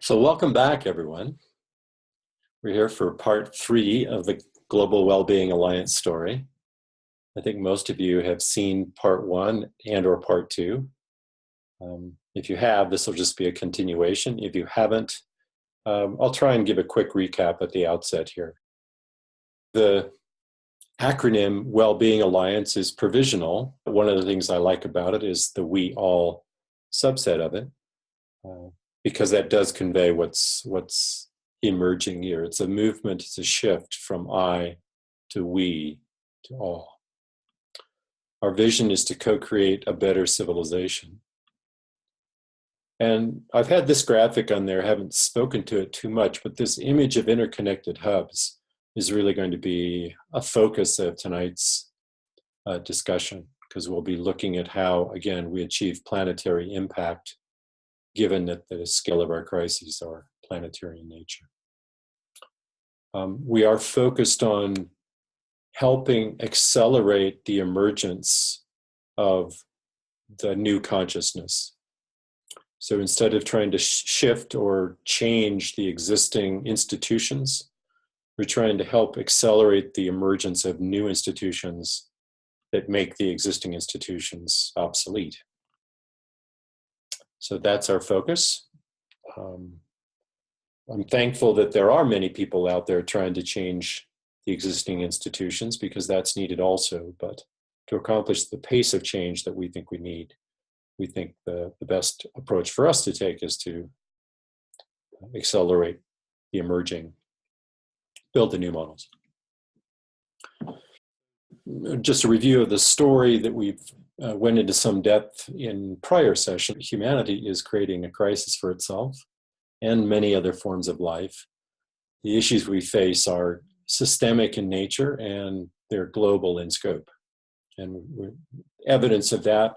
So welcome back, everyone. We're here for part 3 of the Global Wellbeing Alliance story. I think most of you have seen part 1 and or part 2. If you have, this will just be a continuation. If you haven't, I'll try and give a quick recap at the outset here. The acronym Wellbeing Alliance is provisional. One of the things I like about it is the we all subset of it. Because that does convey what's emerging here. It's a movement, it's a shift from I to we to all. Our vision is to co-create a better civilization. And I've had this graphic on there, haven't spoken to it too much, but this image of interconnected hubs is really going to be a focus of tonight's discussion, because we'll be looking at how, again, we achieve planetary impact given that the scale of our crises are planetary in nature. We are focused on helping accelerate the emergence of the new consciousness. So instead of trying to shift or change the existing institutions, we're trying to help accelerate the emergence of new institutions that make the existing institutions obsolete. So that's our focus. I'm thankful that there are many people out there trying to change the existing institutions, because that's needed also. But to accomplish the pace of change that we think we need, we think the best approach for us to take is to accelerate the emerging, build the new models. Just a review of the story that we've went into some depth in prior sessions. Humanity is creating a crisis for itself and many other forms of life. The issues we face are systemic in nature and they're global in scope. And evidence of that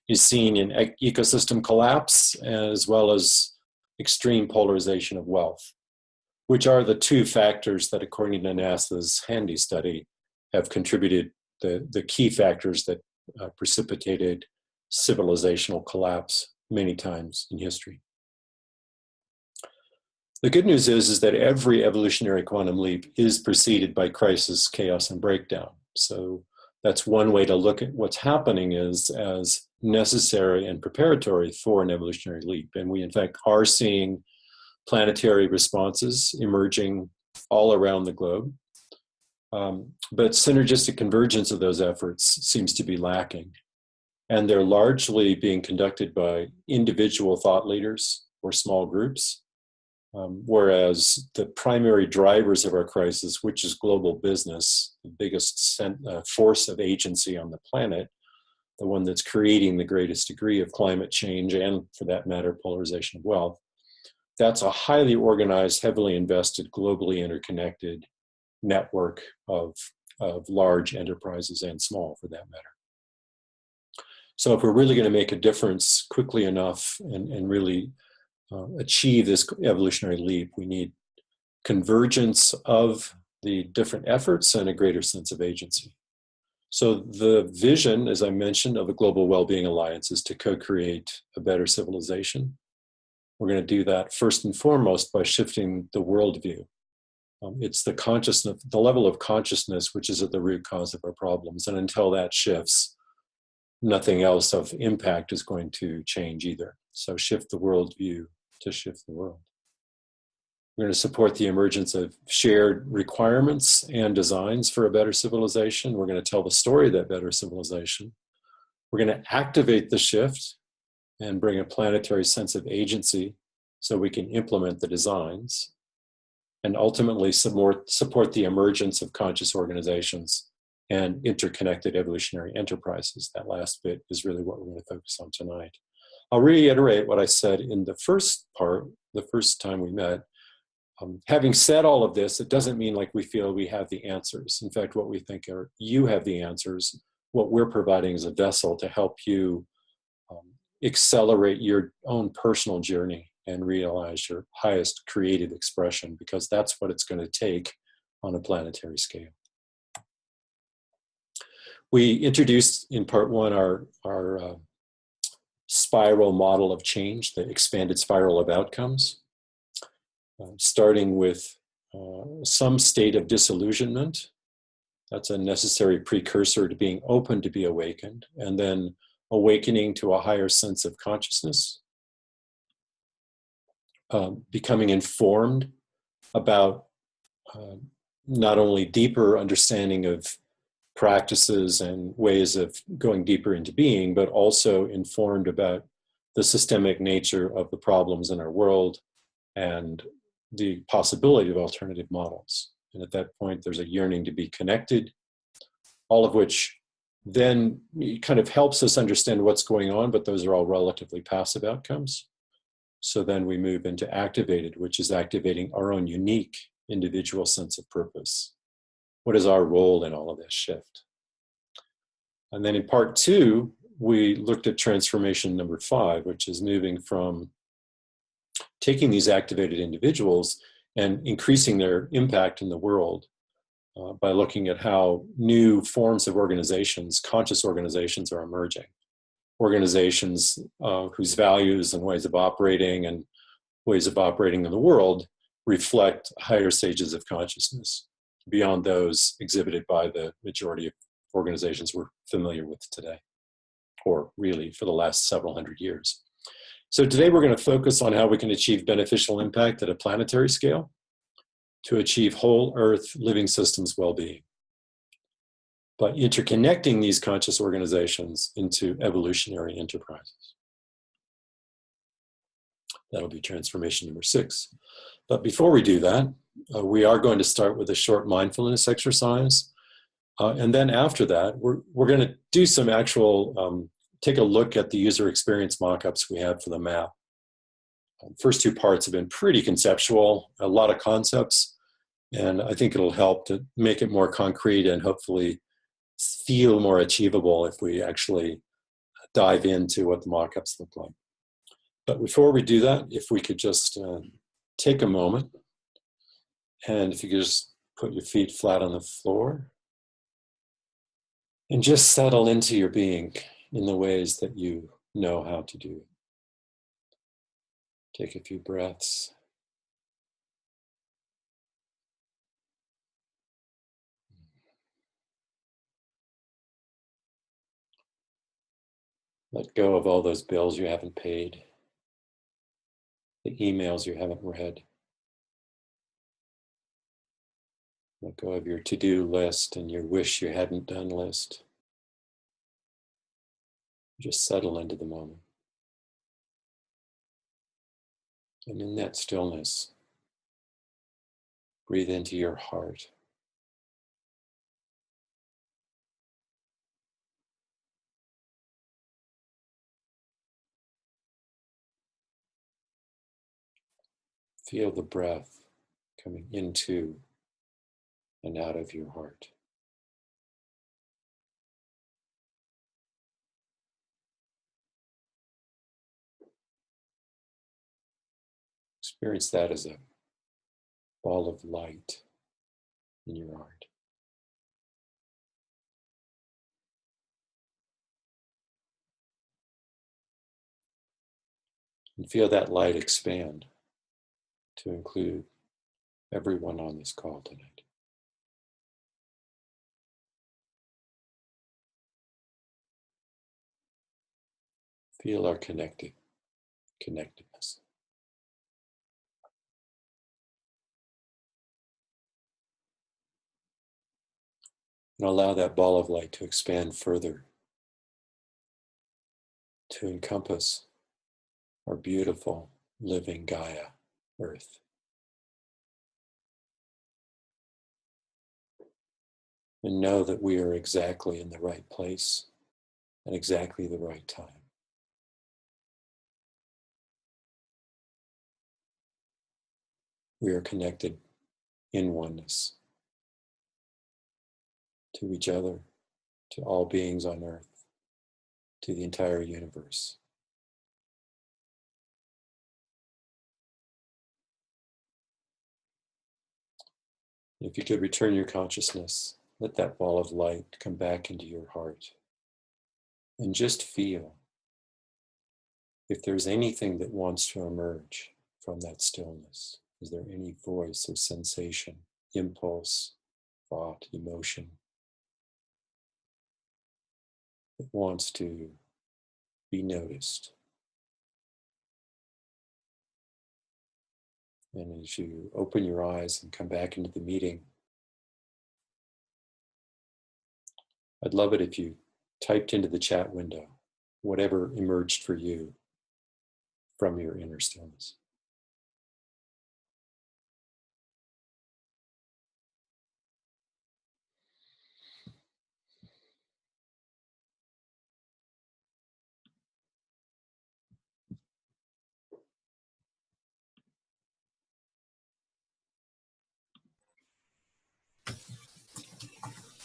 is seen in ecosystem collapse as well as extreme polarization of wealth, which are the two factors that, according to NASA's Handy study, have contributed the key factors that precipitated civilizational collapse many times in history. The good news is that every evolutionary quantum leap is preceded by crisis, chaos, and breakdown. So that's one way to look at what's happening is as necessary and preparatory for an evolutionary leap. And we, in fact, are seeing planetary responses emerging all around the globe. But synergistic convergence of those efforts seems to be lacking. And they're largely being conducted by individual thought leaders or small groups, whereas the primary drivers of our crisis, which is global business, the biggest force of agency on the planet, the one that's creating the greatest degree of climate change and, for that matter, polarization of wealth, that's a highly organized, heavily invested, globally interconnected network of large enterprises and small, for that matter. So if we're really going to make a difference quickly enough and really achieve this evolutionary leap, we need convergence of the different efforts and a greater sense of agency. So the vision, as I mentioned, of the Global Wellbeing Alliance is to co-create a better civilization. We're going to do that first and foremost by shifting the worldview. It's the consciousness, the level of consciousness, which is at the root cause of our problems. And until that shifts, nothing else of impact is going to change either. So shift the worldview to shift the world. We're going to support the emergence of shared requirements and designs for a better civilization. We're going to tell the story of that better civilization. We're going to activate the shift and bring a planetary sense of agency so we can implement the designs, and ultimately support the emergence of conscious organizations and interconnected evolutionary enterprises. That last bit is really what we're going to focus on tonight. I'll reiterate what I said in the first part, the first time we met. Having said all of this, it doesn't mean like we feel we have the answers. In fact, what we think are you have the answers. What we're providing is a vessel to help you accelerate your own personal journey and realize your highest creative expression, because that's what it's going to take on a planetary scale. We introduced in part 1 our spiral model of change, the expanded spiral of outcomes. starting with some state of disillusionment. That's a necessary precursor to being open to be awakened, and then awakening to a higher sense of consciousness, becoming informed about not only deeper understanding of practices and ways of going deeper into being, but also informed about the systemic nature of the problems in our world and the possibility of alternative models. And at that point, there's a yearning to be connected, all of which then kind of helps us understand what's going on, but those are all relatively passive outcomes. So then we move into activated, which is activating our own unique individual sense of purpose. What is our role in all of this shift? And then in part 2, we looked at transformation number 5, which is moving from taking these activated individuals and increasing their impact in the world by looking at how new forms of organizations, conscious organizations, are emerging. Organizations whose values and ways of operating in the world reflect higher stages of consciousness beyond those exhibited by the majority of organizations we're familiar with today, or really for the last several hundred years. So today we're going to focus on how we can achieve beneficial impact at a planetary scale to achieve whole Earth living systems well-being by interconnecting these conscious organizations into evolutionary enterprises. That'll be transformation number 6. But before we do that, we are going to start with a short mindfulness exercise. And then after that, we're going to do some actual, take a look at the user experience mockups we had for the map. First 2 parts have been pretty conceptual, a lot of concepts, and I think it'll help to make it more concrete and hopefully feel more achievable if we actually dive into what the mockups look like. But before we do that, if we could just take a moment, and if you could just put your feet flat on the floor and just settle into your being in the ways that you know how to do. Take a few breaths. Let go of all those bills you haven't paid, the emails you haven't read. Let go of your to-do list and your wish you hadn't done list. Just settle into the moment. And in that stillness, breathe into your heart. Feel the breath coming into and out of your heart. Experience that as a ball of light in your heart. And feel that light expand to include everyone on this call tonight. Feel our connectedness. And allow that ball of light to expand further to encompass our beautiful living Gaia, Earth. And know that we are exactly in the right place at exactly the right time. We are connected in oneness to each other, to all beings on Earth, to the entire universe. If you could return your consciousness, let that ball of light come back into your heart and just feel if there's anything that wants to emerge from that stillness. Is there any voice or sensation, impulse, thought, emotion that wants to be noticed? And as you open your eyes and come back into the meeting, I'd love it if you typed into the chat window whatever emerged for you from your inner stillness.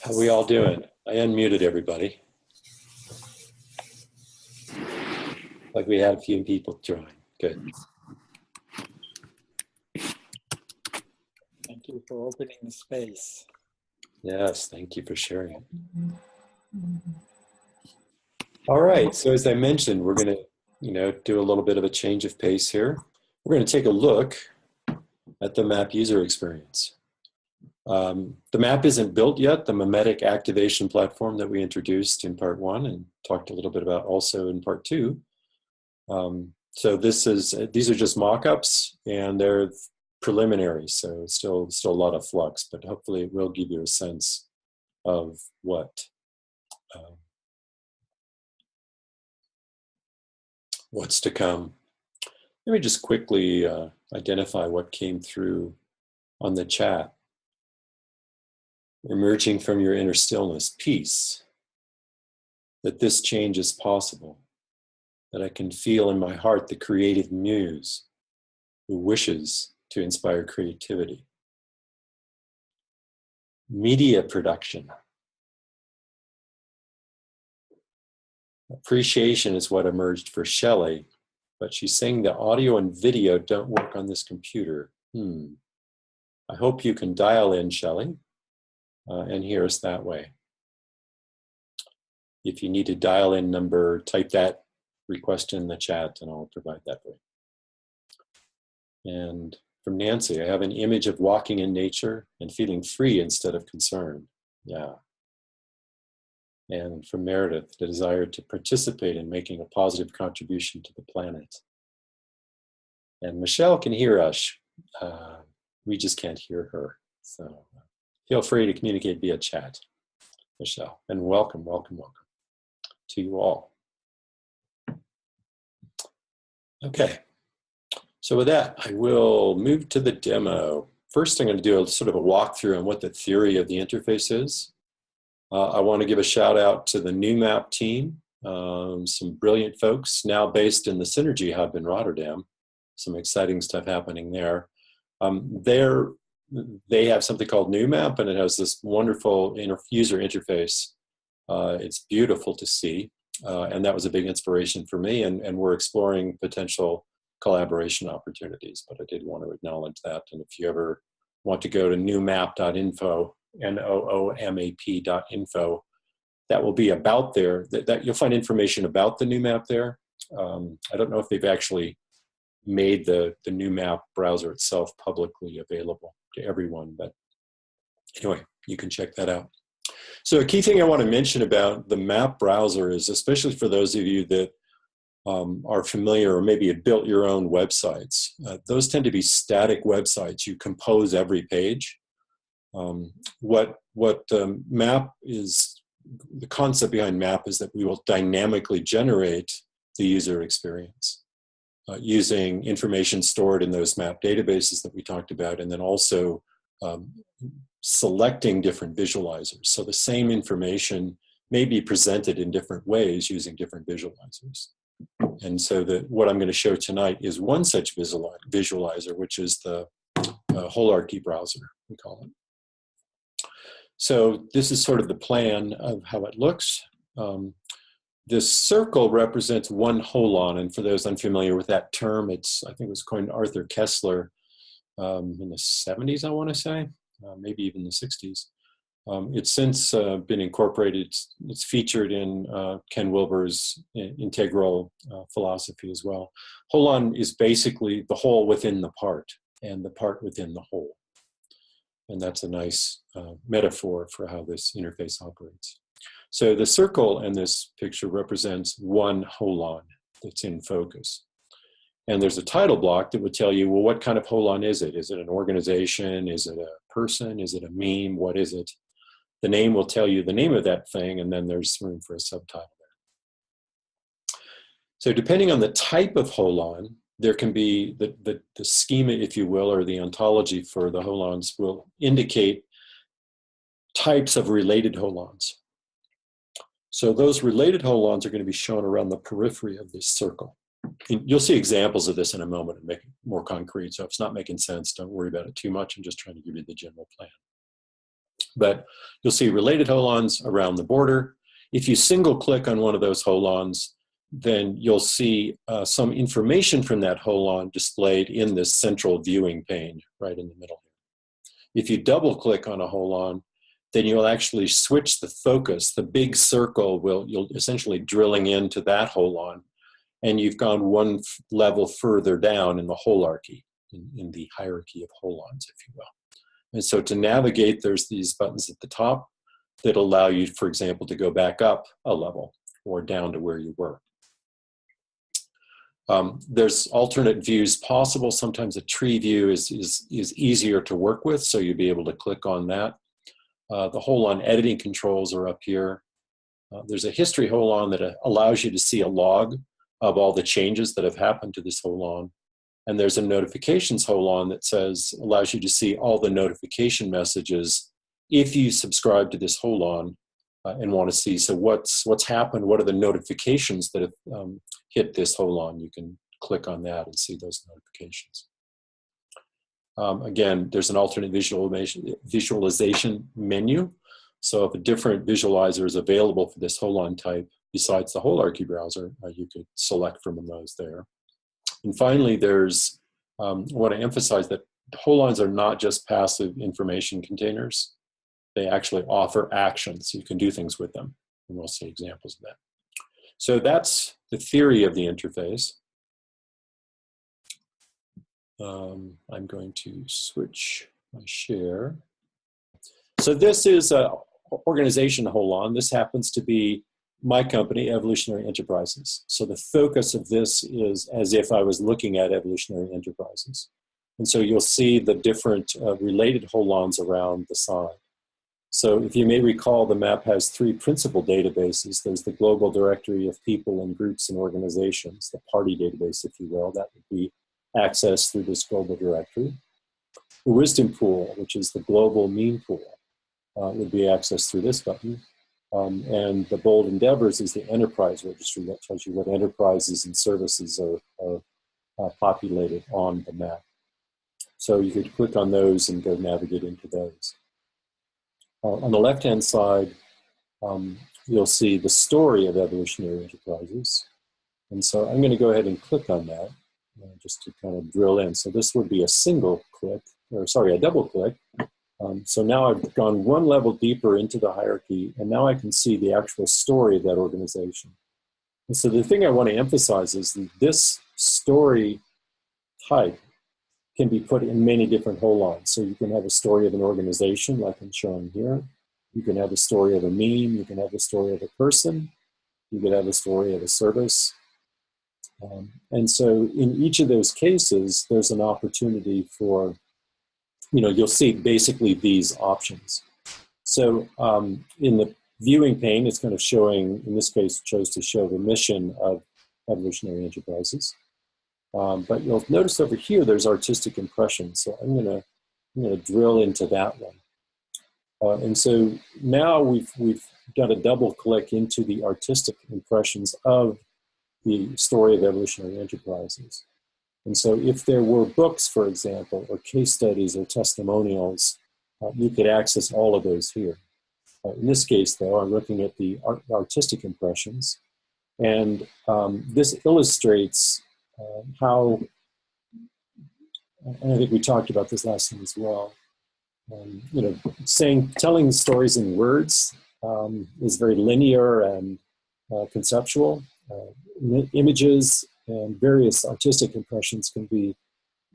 How are we all doing? I unmuted everybody. Like we had a few people join. Good. Thank you for opening the space. Yes, thank you for sharing it. All right, so as I mentioned, we're going to, do a little bit of a change of pace here. We're going to take a look at the map user experience. The map isn't built yet, the Memetic Activation Platform that we introduced in part 1 and talked a little bit about also in part 2. So these are just mock-ups and they're preliminary, so still a lot of flux, but hopefully it will give you a sense of what's to come. Let me just quickly identify what came through on the chat. Emerging from your inner stillness, peace, that this change is possible, that I can feel in my heart the creative muse who wishes to inspire creativity. Media production. Appreciation is what emerged for Shelley, but she's saying the audio and video don't work on this computer. I hope you can dial in, Shelley, and hear us that way. If you need a dial-in number, type that request in the chat and I'll provide that for you. And from Nancy, I have an image of walking in nature and feeling free instead of concerned. Yeah. And from Meredith, the desire to participate in making a positive contribution to the planet. And Michelle can hear us. We just can't hear her. So feel free to communicate via chat, Michelle. And welcome to you all. Okay. So with that, I will move to the demo. First, I'm going to do a sort of a walkthrough on what the theory of the interface is. I want to give a shout out to the new map team, some brilliant folks now based in the Synergy Hub in Rotterdam. Some exciting stuff happening there. They have something called New Map, and it has this wonderful user interface. It's beautiful to see, and that was a big inspiration for me, and we're exploring potential collaboration opportunities, but I did want to acknowledge that. And if you ever want to go to newmap.info, noomap.info, that will be about there, that you'll find information about the new map there. I don't know if they've actually made the new map browser itself publicly available to everyone, but anyway, you can check that out. So a key thing I want to mention about the map browser is, especially for those of you that are familiar or maybe have built your own websites, those tend to be static websites. You compose every page. What map is, the concept behind map is that we will dynamically generate the user experience using information stored in those map databases that we talked about, and then also selecting different visualizers. So the same information may be presented in different ways using different visualizers. And so what I'm going to show tonight is one such visualizer, which is the Holarchy browser, we call it. So this is sort of the plan of how it looks. This circle represents one holon, and for those unfamiliar with that term, I think it was coined Arthur Kessler in the 70s, I want to say, maybe even the 60s. It's since been incorporated. It's featured in Ken Wilber's integral philosophy as well. Holon is basically the whole within the part. and the part within the whole. And that's a nice metaphor for how this interface operates. So the circle in this picture represents one holon that's in focus. And there's a title block that would tell you, well, what kind of holon is it? Is it an organization? Is it a person? Is it a meme? What is it? The name will tell you the name of that thing, and then there's room for a subtitle there. So depending on the type of holon, there can be the schema, if you will, or the ontology for the holons will indicate types of related holons. So those related holons are going to be shown around the periphery of this circle. And you'll see examples of this in a moment and make it more concrete. So if it's not making sense, don't worry about it too much. I'm just trying to give you the general plan. But you'll see related holons around the border. If you single click on one of those holons, then you'll see some information from that holon displayed in this central viewing pane right in the middle. If you double click on a holon, then you'll actually switch the focus. The big circle you'll essentially drilling into that holon, and you've gone one level further down in the holarchy, in the hierarchy of holons, if you will. And so to navigate, there's these buttons at the top that allow you, for example, to go back up a level or down to where you were. There's alternate views possible. Sometimes a tree view is easier to work with, so you'll be able to click on that. The holon editing controls are up here. There's a history holon that allows you to see a log of all the changes that have happened to this holon. And there's a notifications holon that allows you to see all the notification messages if you subscribe to this holon and want to see, so what's happened, what are the notifications that have hit this holon. You can click on that and see those notifications. Again, there's an alternate visualization menu. So if a different visualizer is available for this holon type, besides the holarchy browser, you could select from those there. And finally, I want to emphasize that holons are not just passive information containers. They actually offer actions. You can do things with them, and we'll see examples of that. So that's the theory of the interface. I'm going to switch my share. So this is an organization holon. This happens to be my company, Evolutionary Enterprises. So the focus of this is as if I was looking at Evolutionary Enterprises. And so you'll see the different related holons around the side. So if you may recall, the map has three principal databases. There's the global directory of people and groups and organizations, the party database, if you will. That would be accessed through this global directory. The wisdom pool, which is the global meme pool, would be accessed through this button. And the bold endeavors is the enterprise registry that tells you what enterprises and services are populated on the map. So you could click on those and go navigate into those. On the left-hand side, you'll see the story of Evolutionary Enterprises. And so I'm going to go ahead and click on that just to kind of drill in. So this would be a double click. So now I've gone one level deeper into the hierarchy, and now I can see the actual story of that organization. And so the thing I want to emphasize is that this story type can be put in many different holons. So you can have a story of an organization, like I'm showing here. You can have a story of a meme. You can have a story of a person. You could have a story of a service. And so in each of those cases, there's an opportunity for, you'll see basically these options. So in the viewing pane, it's kind of showing, in this case, it chose to show the mission of Evolutionary Enterprises. But you'll notice over here, there's artistic impressions. So I'm gonna drill into that one. And so now we've done a double click into the artistic impressions of the story of Evolutionary Enterprises. And so if there were books, for example, or case studies or testimonials, you could access all of those here. In this case, though, I'm looking at the artistic impressions. And this illustrates how, and I think we talked about this last time as well, telling stories in words is very linear and conceptual. Images and various artistic impressions can be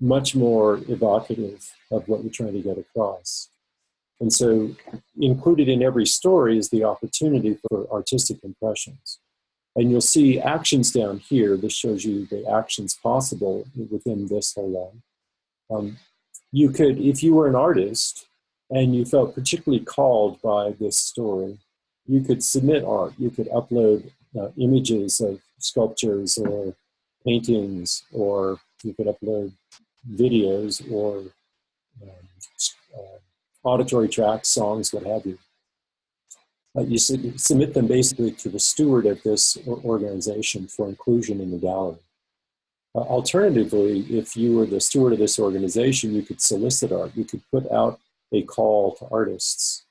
much more evocative of what you're trying to get across. And so included in every story is the opportunity for artistic impressions. And you'll see actions down here. This shows you the actions possible within this whole line. You could, if you were an artist and you felt particularly called by this story, you could submit art. You could upload images of sculptures or paintings, or you could upload videos or auditory tracks, songs, what have you. You submit them basically to the steward of this organization for inclusion in the gallery. Alternatively, if you were the steward of this organization, you could solicit art. You could put out a call to artists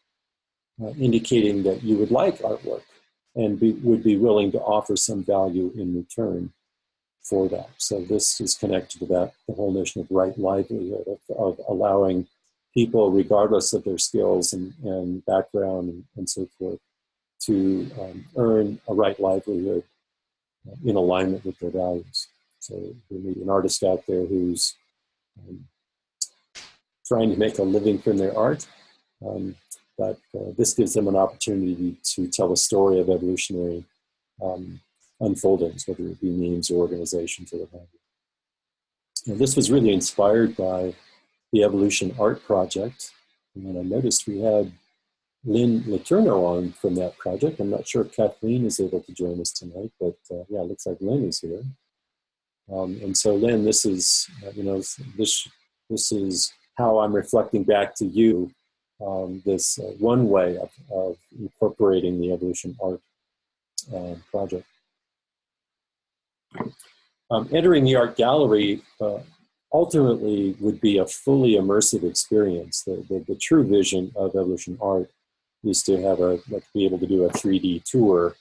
indicating that you would like artwork and would be willing to offer some value in return for that. So this is connected to that, the whole notion of right livelihood, of allowing people, regardless of their skills and background and so forth, to earn a right livelihood in alignment with their values. So we need an artist out there who's trying to make a living from their art, but this gives them an opportunity to tell a story of evolutionary unfoldings, whether it be memes or organizations or what have you. Now, this was really inspired by the Evolution Art Project, and I noticed we had Lynn Letourneau on from that project. I'm not sure if Kathleen is able to join us tonight, but yeah, it looks like Lynn is here. And so, Lynn, this is, this is how I'm reflecting back to you this one way of incorporating the Evolution Art Project. Entering the art gallery ultimately would be a fully immersive experience. The true vision of Evolution Art is to have be able to do a 3D tour,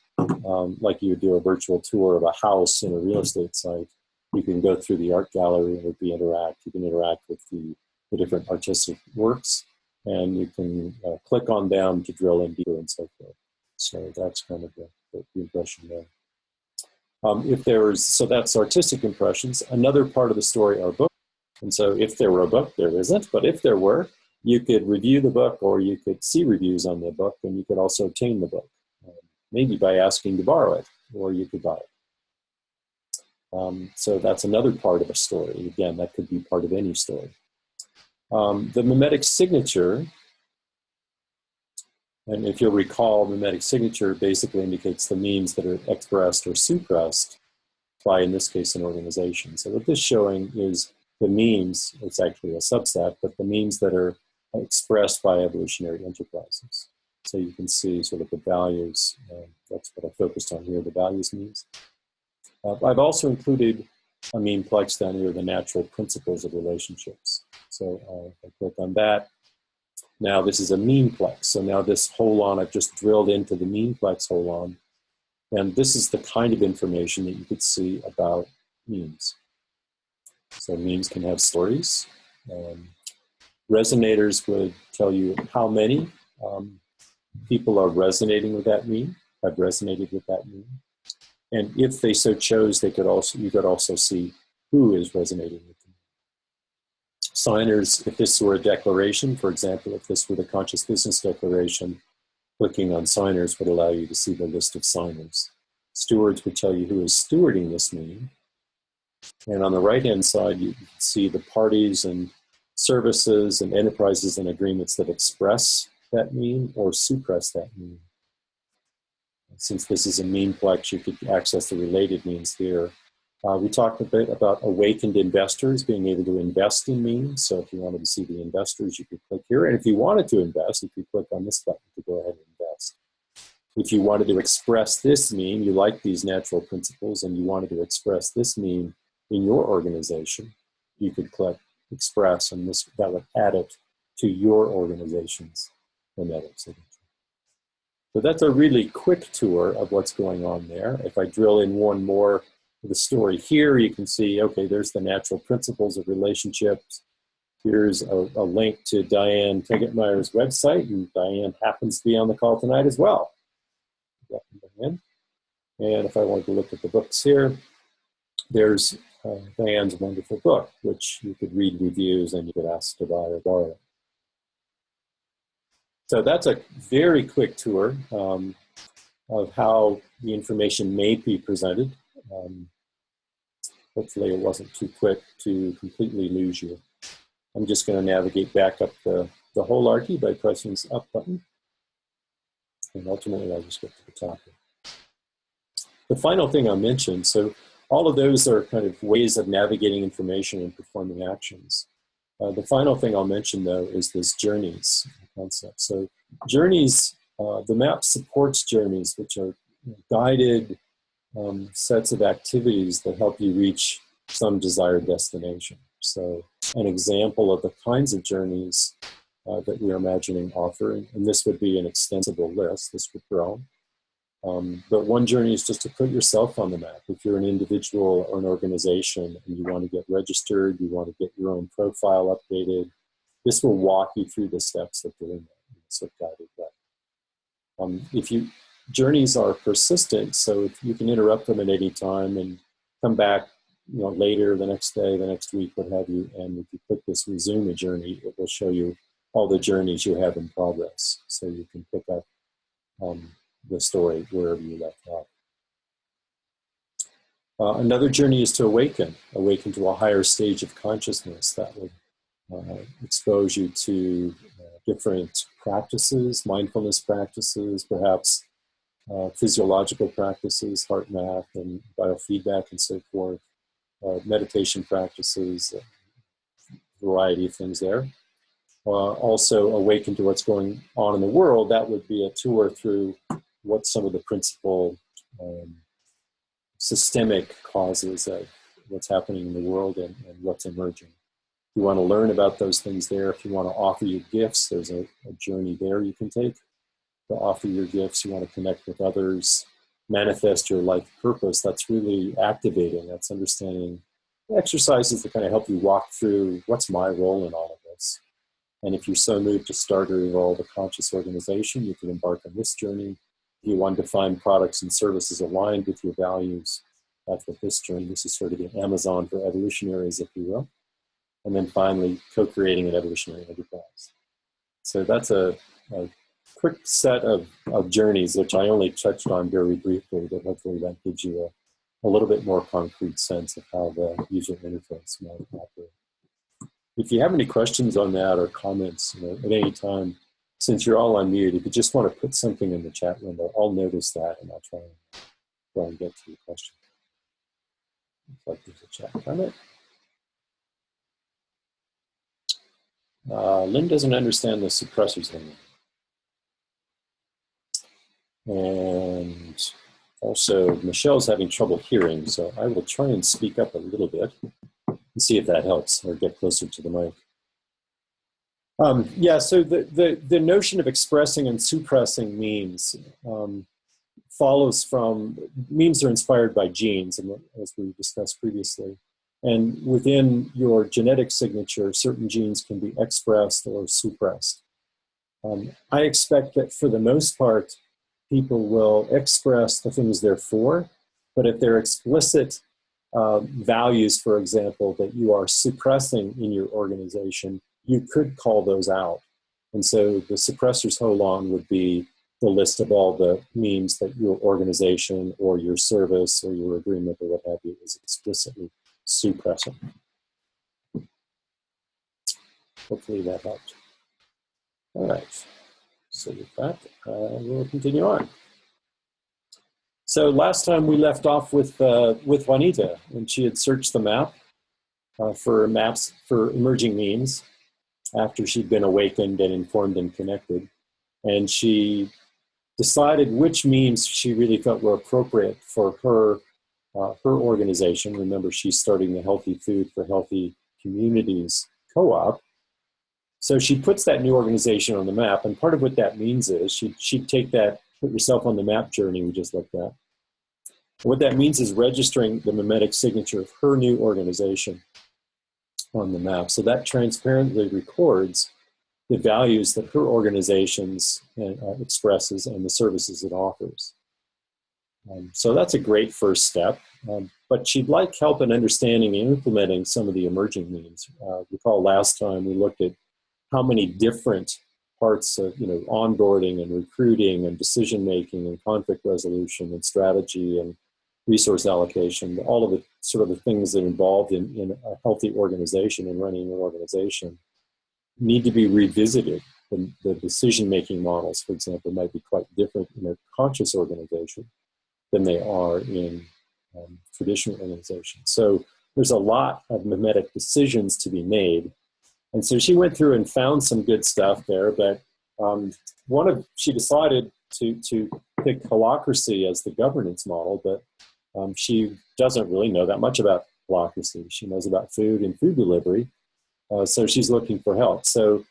like you would do a virtual tour of a house in a real estate site. You can go through the art gallery and it would be You can interact with the different artistic works, and you can click on them to drill in deeper and so forth. So that's kind of the impression there. So that's artistic impressions. Another part of the story are books. And so if there were a book, there isn't, but if there were, you could review the book, or you could see reviews on the book, and you could also obtain the book, maybe by asking to borrow it, or you could buy it. So that's another part of a story. Again, that could be part of any story. The memetic signature, and if you'll recall, memetic signature basically indicates the memes that are expressed or suppressed by, in this case, an organization. So what this is showing is the memes. It's actually a subset, but the memes that are expressed by evolutionary enterprises. So you can see sort of the values. That's what I focused on here, the values memes. I've also included a memeplex down here, the natural principles of relationships. So if I click on that, now this is a memeplex. So now this holon, I've just drilled into the memeplex holon, and this is the kind of information that you could see about memes. So memes can have stories. Resonators would tell you how many people are resonating with that meme, have resonated with that meme. And if they so chose, you could also see who is resonating with them. Signers, if this were a declaration, for example, if this were the Conscious Business Declaration, clicking on signers would allow you to see the list of signers. Stewards would tell you who is stewarding this meme. And on the right-hand side, you can see the parties and services and enterprises and agreements that express that meme or suppress that meme. Since this is a memeplex, you could access the related memes here. We talked a bit about awakened investors being able to invest in memes. So if you wanted to see the investors, you could click here. And if you wanted to invest, if you click on this button, you could go ahead and invest. If you wanted to express this meme, you like these natural principles, and you wanted to express this meme in your organization, you could click express, and that would add it to your organization's memetic signature. So that's a really quick tour of what's going on there. If I drill in one more of the story here, you can see, okay, there's the natural principles of relationships. Here's a link to Diane Tegetmeyer's website, and Diane happens to be on the call tonight as well. And if I wanted to look at the books here, there's Diane's wonderful book, which you could read reviews and you could ask to buy or borrow it. So that's a very quick tour of how the information may be presented. Hopefully it wasn't too quick to completely lose you. I'm just going to navigate back up the holarchy by pressing this up button. And ultimately I'll just get to the top here. The final thing I'll mention, so all of those are kind of ways of navigating information and performing actions. The final thing I'll mention, though, is this journeys concept. So journeys, the map supports journeys, which are guided sets of activities that help you reach some desired destination. So an example of the kinds of journeys that we are imagining offering, and this would be an extensible list, this would grow. But one journey is just to put yourself on the map. If you're an individual or an organization and you want to get registered, you want to get your own profile updated, this will walk you through the steps of doing that in a sort of guided way. Journeys are persistent, so if you can interrupt them at any time and come back, later, the next day, the next week, what have you, and if you click this resume a journey, it will show you all the journeys you have in progress, so you can pick up the story wherever you left off. Another journey is to awaken to a higher stage of consciousness that would expose you to different practices, mindfulness practices, perhaps physiological practices, heart math and biofeedback and so forth, meditation practices, a variety of things there. Also awaken to what's going on in the world. That would be a tour through what some of the principal systemic causes of what's happening in the world and what's emerging. If you want to learn about those things there, if you want to offer your gifts, there's a journey there you can take to offer your gifts. You want to connect with others, manifest your life purpose. That's really activating. That's understanding exercises that kind of help you walk through what's my role in all of this. And if you're so moved to start or evolve a conscious organization, you can embark on this journey. If you want to find products and services aligned with your values, that's what this journey, this is sort of the Amazon for evolutionaries, if you will. And then finally, co-creating an evolutionary enterprise. So that's a quick set of journeys, which I only touched on very briefly, but hopefully that gives you a little bit more concrete sense of how the user interface might operate. If you have any questions on that or comments, at any time, since you're all on mute, if you just want to put something in the chat window, I'll notice that and I'll try and get to your question. Looks like there's a chat comment. Lynn doesn't understand the suppressors thing. And also, Michelle's having trouble hearing, so I will try and speak up a little bit and see if that helps or get closer to the mic. So the notion of expressing and suppressing memes follows from, memes are inspired by genes, and as we discussed previously. And within your genetic signature, certain genes can be expressed or suppressed. I expect that for the most part, people will express the things they're for, but if they're explicit values, for example, that you are suppressing in your organization, you could call those out. And so the suppressors hold on would be the list of all the memes that your organization or your service or your agreement or what have you is explicitly suppressing. Hopefully that helped. All right. So with that, we'll continue on. So last time we left off with Juanita, and she had searched the map for maps for emerging memes after she'd been awakened and informed and connected. And she decided which memes she really felt were appropriate for her organization. Remember, she's starting the Healthy Food for Healthy Communities co-op. So she puts that new organization on the map, and part of what that means is she'd take that, put yourself on the map journey we just looked at. And what that means is registering the memetic signature of her new organization on the map. So that transparently records the values that her organization expresses and the services it offers. So that's a great first step. But but she'd like help in understanding and implementing some of the emerging needs. Recall last time we looked at how many different parts of, onboarding and recruiting and decision making and conflict resolution and strategy and resource allocation, all of the sort of the things that are involved in a healthy organization and running an organization need to be revisited. The decision-making models, for example, might be quite different in a conscious organization than they are in traditional organizations. So there's a lot of memetic decisions to be made. And so she went through and found some good stuff there, but she decided to pick holacracy as the governance model, but she doesn't really know that much about holacracy. She knows about food and food delivery, so she's looking for help. So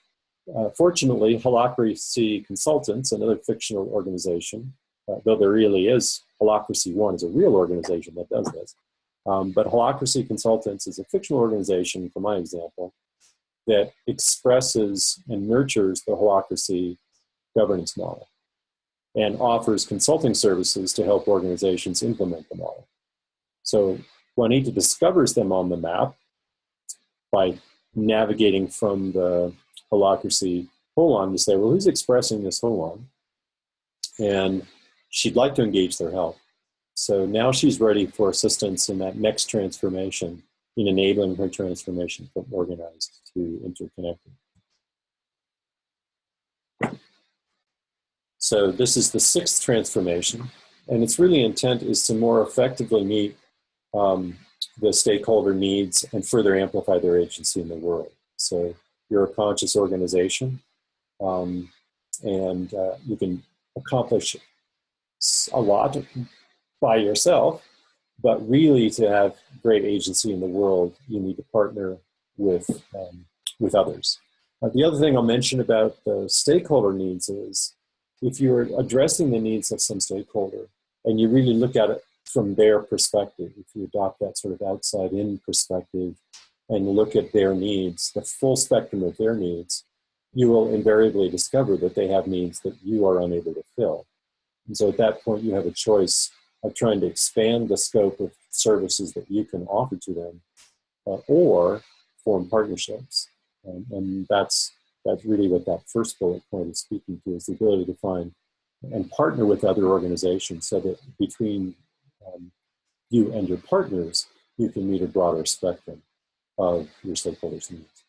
fortunately, Holacracy Consultants, another fictional organization, though there really is, Holacracy One is a real organization that does this, but Holacracy Consultants is a fictional organization, for my example, that expresses and nurtures the holacracy governance model and offers consulting services to help organizations implement the model. So Juanita discovers them on the map by navigating from the holacracy holon to say, well, who's expressing this holon? And she'd like to engage their help. So now she's ready for assistance in that next transformation, in enabling her transformation from organized to interconnected. So this is the sixth transformation, and its really intent is to more effectively meet the stakeholder needs and further amplify their agency in the world. So you're a conscious organization, and you can accomplish a lot by yourself, but really to have great agency in the world, you need to partner with others. The other thing I'll mention about the stakeholder needs is if you're addressing the needs of some stakeholder and you really look at it from their perspective, if you adopt that sort of outside-in perspective and look at their needs, the full spectrum of their needs, you will invariably discover that they have needs that you are unable to fill. And so at that point, you have a choice of trying to expand the scope of services that you can offer to them, or form partnerships. And that's really what that first bullet point is speaking to, is the ability to find and partner with other organizations so that between you and your partners, you can meet a broader spectrum of your stakeholders' needs.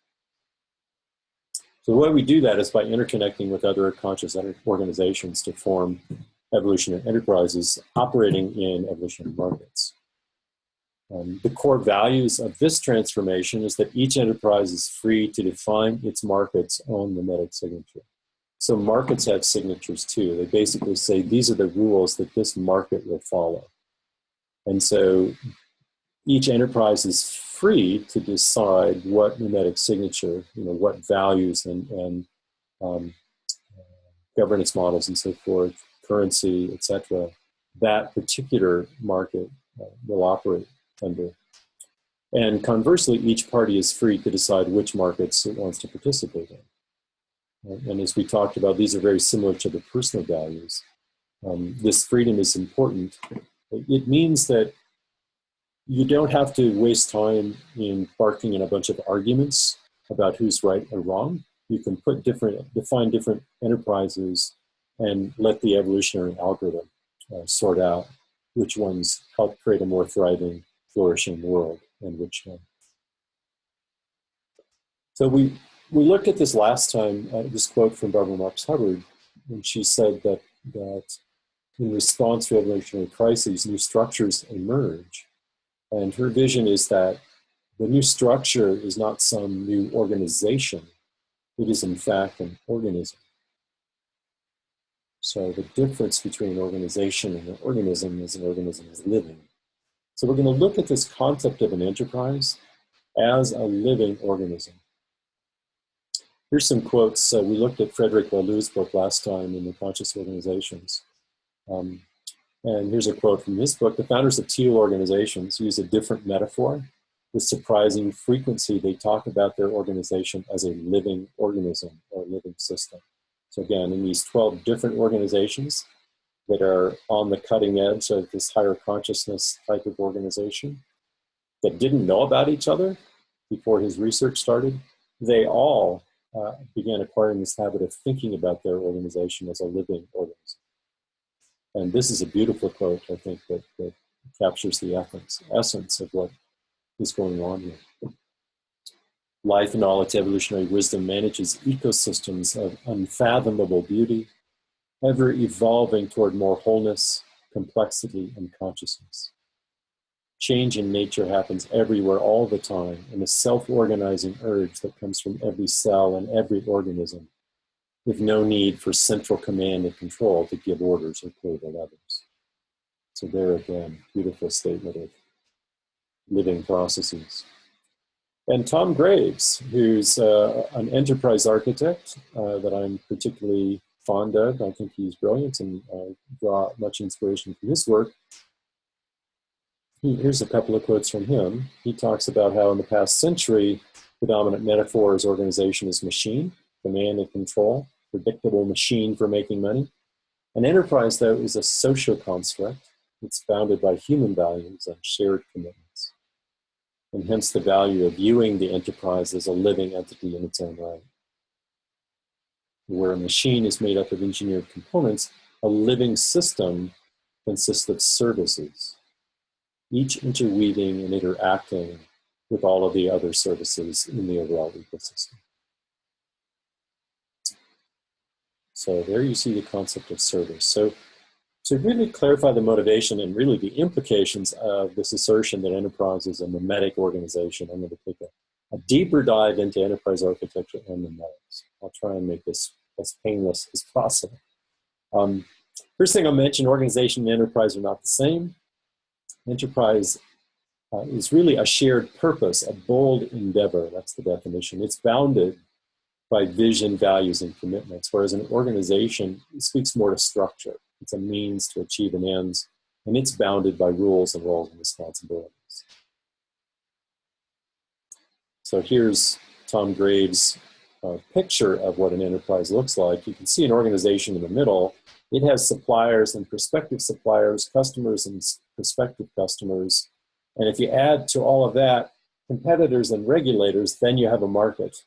So the way we do that is by interconnecting with other conscious organizations to form evolutionary enterprises operating in evolutionary markets. The core values of this transformation is that each enterprise is free to define its market's own memetic signature. So markets have signatures too. They basically say these are the rules that this market will follow. And so each enterprise is free to decide what memetic signature, what values and governance models and so forth, currency, etc., that particular market will operate under. And conversely, each party is free to decide which markets it wants to participate in. And as we talked about, these are very similar to the personal values. This freedom is important. It means that you don't have to waste time in barking in a bunch of arguments about who's right or wrong. You can define different enterprises and let the evolutionary algorithm sort out which ones help create a more thriving, flourishing world and which don't. So we looked at this last time, this quote from Barbara Marx Hubbard, and she said that in response to evolutionary crises, new structures emerge. And her vision is that the new structure is not some new organization. It is, in fact, an organism. So the difference between an organization and an organism is living. So we're going to look at this concept of an enterprise as a living organism. Here's some quotes. We looked at Frederick Laloux's book last time in the Conscious Organizations. And here's a quote from his book. The founders of teal organizations use a different metaphor. With surprising frequency, they talk about their organization as a living organism or living system. So again, in these 12 different organizations, that are on the cutting edge of this higher consciousness type of organization that didn't know about each other before his research started, they all began acquiring this habit of thinking about their organization as a living organism. And this is a beautiful quote, I think, that captures the essence of what is going on here. Life in all its evolutionary wisdom manages ecosystems of unfathomable beauty, ever evolving toward more wholeness, complexity, and consciousness. Change in nature happens everywhere all the time, in a self-organizing urge that comes from every cell and every organism, with no need for central command and control to give orders or play the levers. So there again, beautiful statement of living processes. And Tom Graves, who's an enterprise architect that I'm particularly fond of. I think he's brilliant and draw much inspiration from his work. Here's a couple of quotes from him. He talks about how in the past century, the dominant metaphor is organization is machine, command and control, predictable machine for making money. An enterprise, though, is a social construct. It's founded by human values and shared commitments, and hence the value of viewing the enterprise as a living entity in its own right. Where a machine is made up of engineered components, a living system consists of services, each interweaving and interacting with all of the other services in the overall ecosystem. So there you see the concept of service. So to really clarify the motivation and really the implications of this assertion that enterprise is a memetic organization, I'm going to take a deeper dive into enterprise architecture and memetics. I'll try and make this as painless as possible. First thing I'll mention, organization and enterprise are not the same. Enterprise is really a shared purpose, a bold endeavor. That's the definition. It's bounded by vision, values, and commitments, whereas an organization speaks more to structure. It's a means to achieve an ends, and it's bounded by rules and roles and responsibilities. So here's Tom Graves' picture of what an enterprise looks like. You can see an organization in the middle. It has suppliers and prospective suppliers, customers and prospective customers. And if you add to all of that competitors and regulators, then you have a market.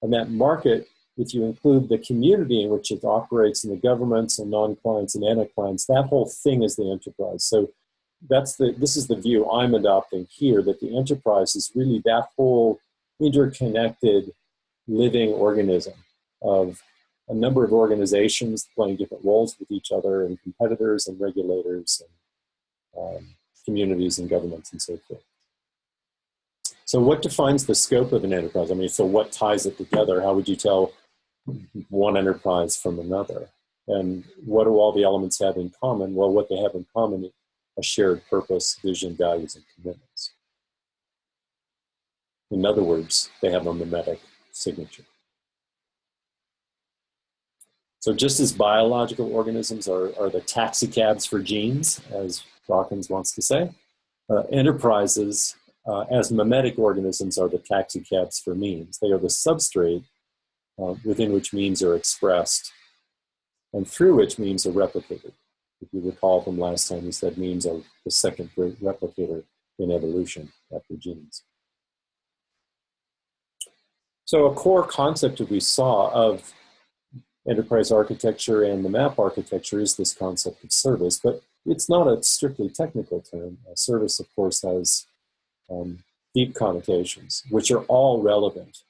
And that market, if you include the community in which it operates and the governments and non-clients and anti-clients, that whole thing is the enterprise. So this is the view I'm adopting here, that the enterprise is really that whole interconnected living organism of a number of organizations playing different roles with each other, and competitors and regulators and communities and governments and so forth. So what defines the scope of an enterprise? I mean, so what ties it together? How would you tell one enterprise from another? And what do all the elements have in common? Well, what they have in common is a shared purpose, vision, values, and commitments. In other words, they have a memetic signature. So just as biological organisms are the taxi cabs for genes, as Dawkins wants to say, enterprises as memetic organisms are the taxi cabs for means. They are the substrate within which means are expressed and through which means are replicated. If you recall from last time, we said means are the second great replicator in evolution after genes. So a core concept that we saw of enterprise architecture and the map architecture is this concept of service, but it's not a strictly technical term. Service, of course, has deep connotations, which are all relevant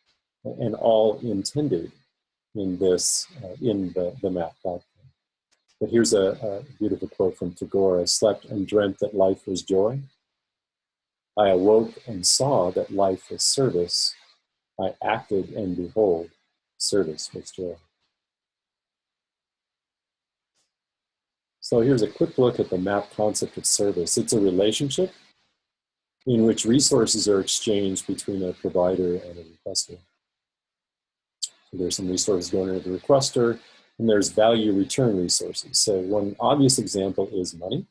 and all intended in this, in the map platform. But here's a beautiful quote from Tagore: "I slept and dreamt that life was joy. I awoke and saw that life was service. I acted and behold, service was joy." So here's a quick look at the map concept of service. It's a relationship in which resources are exchanged between a provider and a requester. So there's some resources going into the requester, and there's value return resources. So one obvious example is money.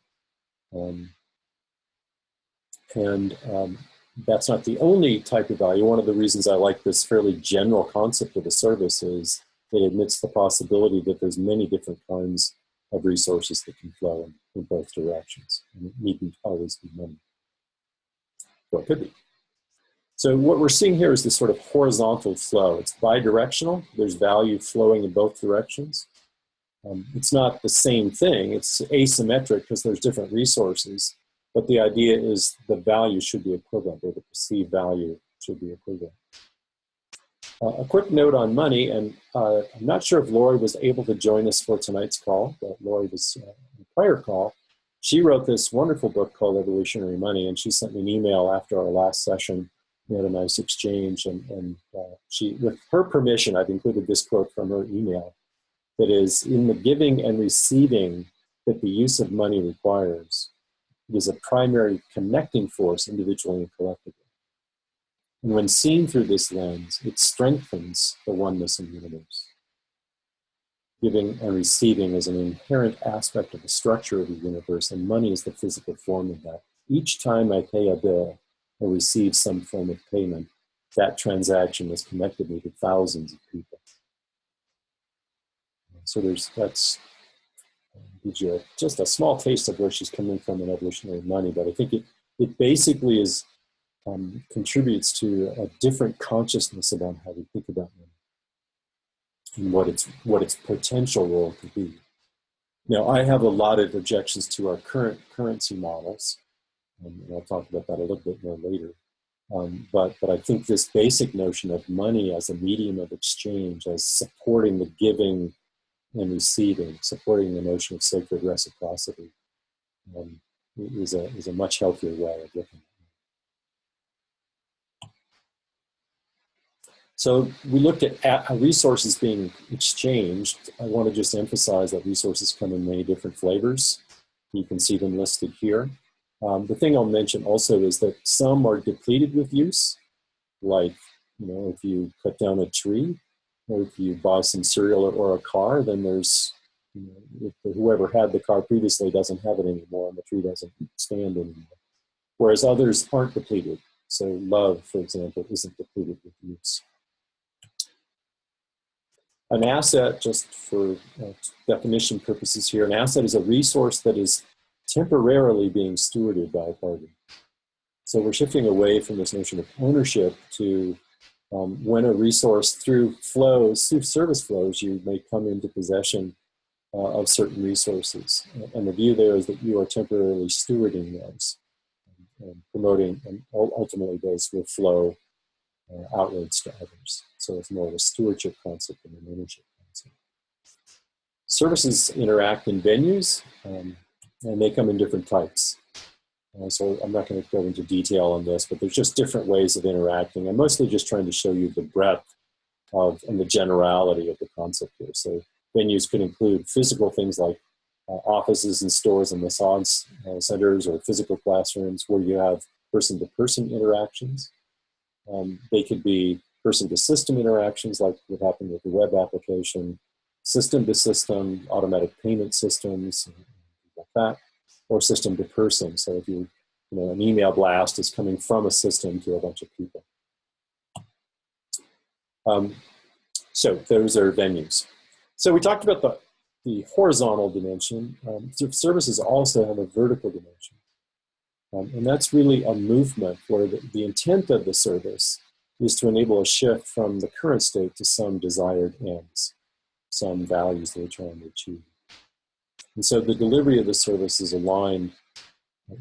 That's not the only type of value. One of the reasons I like this fairly general concept of a service is it admits the possibility that there's many different kinds of resources that can flow in both directions. And it needn't always be money. Well, it could be. So what we're seeing here is this sort of horizontal flow. It's bidirectional. There's value flowing in both directions. It's not the same thing. It's asymmetric because there's different resources. But the idea is the value should be equivalent, or the perceived value should be equivalent. A quick note on money, and I'm not sure if Lori was able to join us for tonight's call, but Lori was in the prior call. She wrote this wonderful book called Evolutionary Money, and she sent me an email after our last session. We had a nice exchange, and she, with her permission, I've included this quote from her email, that is, in the giving and receiving that the use of money requires, it is a primary connecting force individually and collectively. And when seen through this lens, it strengthens the oneness in the universe. Giving and receiving is an inherent aspect of the structure of the universe, and money is the physical form of that. Each time I pay a bill or receive some form of payment, that transaction has connected me to thousands of people. So that's gives you just a small taste of where she's coming from in evolutionary money, but I think it basically is contributes to a different consciousness about how we think about money and what its potential role could be. Now, I have a lot of objections to our current currency models, and I'll talk about that a little bit more later. But I think this basic notion of money as a medium of exchange, as supporting the giving and receiving, supporting the notion of sacred reciprocity, is a much healthier way of looking at it. So we looked at resources being exchanged. I want to just emphasize that resources come in many different flavors. You can see them listed here. The thing I'll mention also is that some are depleted with use, like, if you cut down a tree, or if you buy some cereal or a car, then there's, if whoever had the car previously doesn't have it anymore, and the tree doesn't stand anymore. Whereas others aren't depleted. So love, for example, isn't depleted with use. An asset, just for definition purposes here, an asset is a resource that is temporarily being stewarded by a party. So we're shifting away from this notion of ownership to when a resource through service flows, you may come into possession of certain resources. And the view there is that you are temporarily stewarding those and promoting, and ultimately those will flow outwards to others. So it's more of a stewardship concept than an ownership concept. Services interact in venues, and they come in different types. So I'm not going to go into detail on this, but there's just different ways of interacting. I'm mostly just trying to show you the breadth and the generality of the concept here. So venues could include physical things like offices and stores and massage centers, or physical classrooms where you have person-to-person interactions. They could be person-to-system interactions, like what happened with the web application, system-to-system, automatic payment systems, like that, or system-to-person. So if an email blast is coming from a system to a bunch of people. So those are venues. So we talked about the horizontal dimension. Services also have a vertical dimension. And that's really a movement where the intent of the service is to enable a shift from the current state to some desired ends, some values that we're trying to achieve. And so the delivery of the service is aligned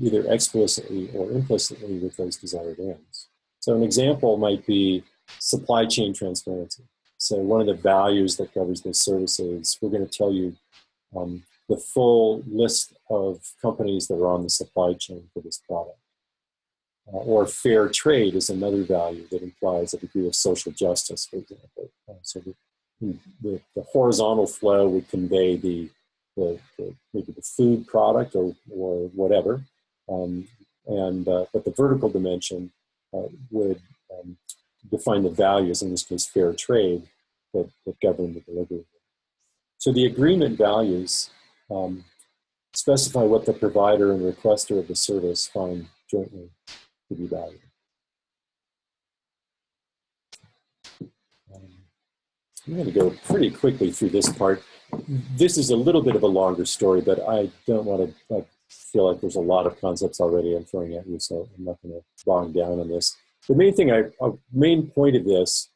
either explicitly or implicitly with those desired ends. So an example might be supply chain transparency. So one of the values that governs this service is we're going to tell you the full list of companies that are on the supply chain for this product. Or fair trade is another value that implies a degree of social justice, for example. So the horizontal flow would convey maybe the food product or whatever, but the vertical dimension would define the values, in this case fair trade, that govern the delivery. So the agreement values specify what the provider and requester of the service find jointly to be valuable. I'm going to go pretty quickly through this part. This is a little bit of a longer story, but I don't want to feel like there's a lot of concepts already I'm throwing at you, so I'm not going to bog down on this. The main thing, main point of this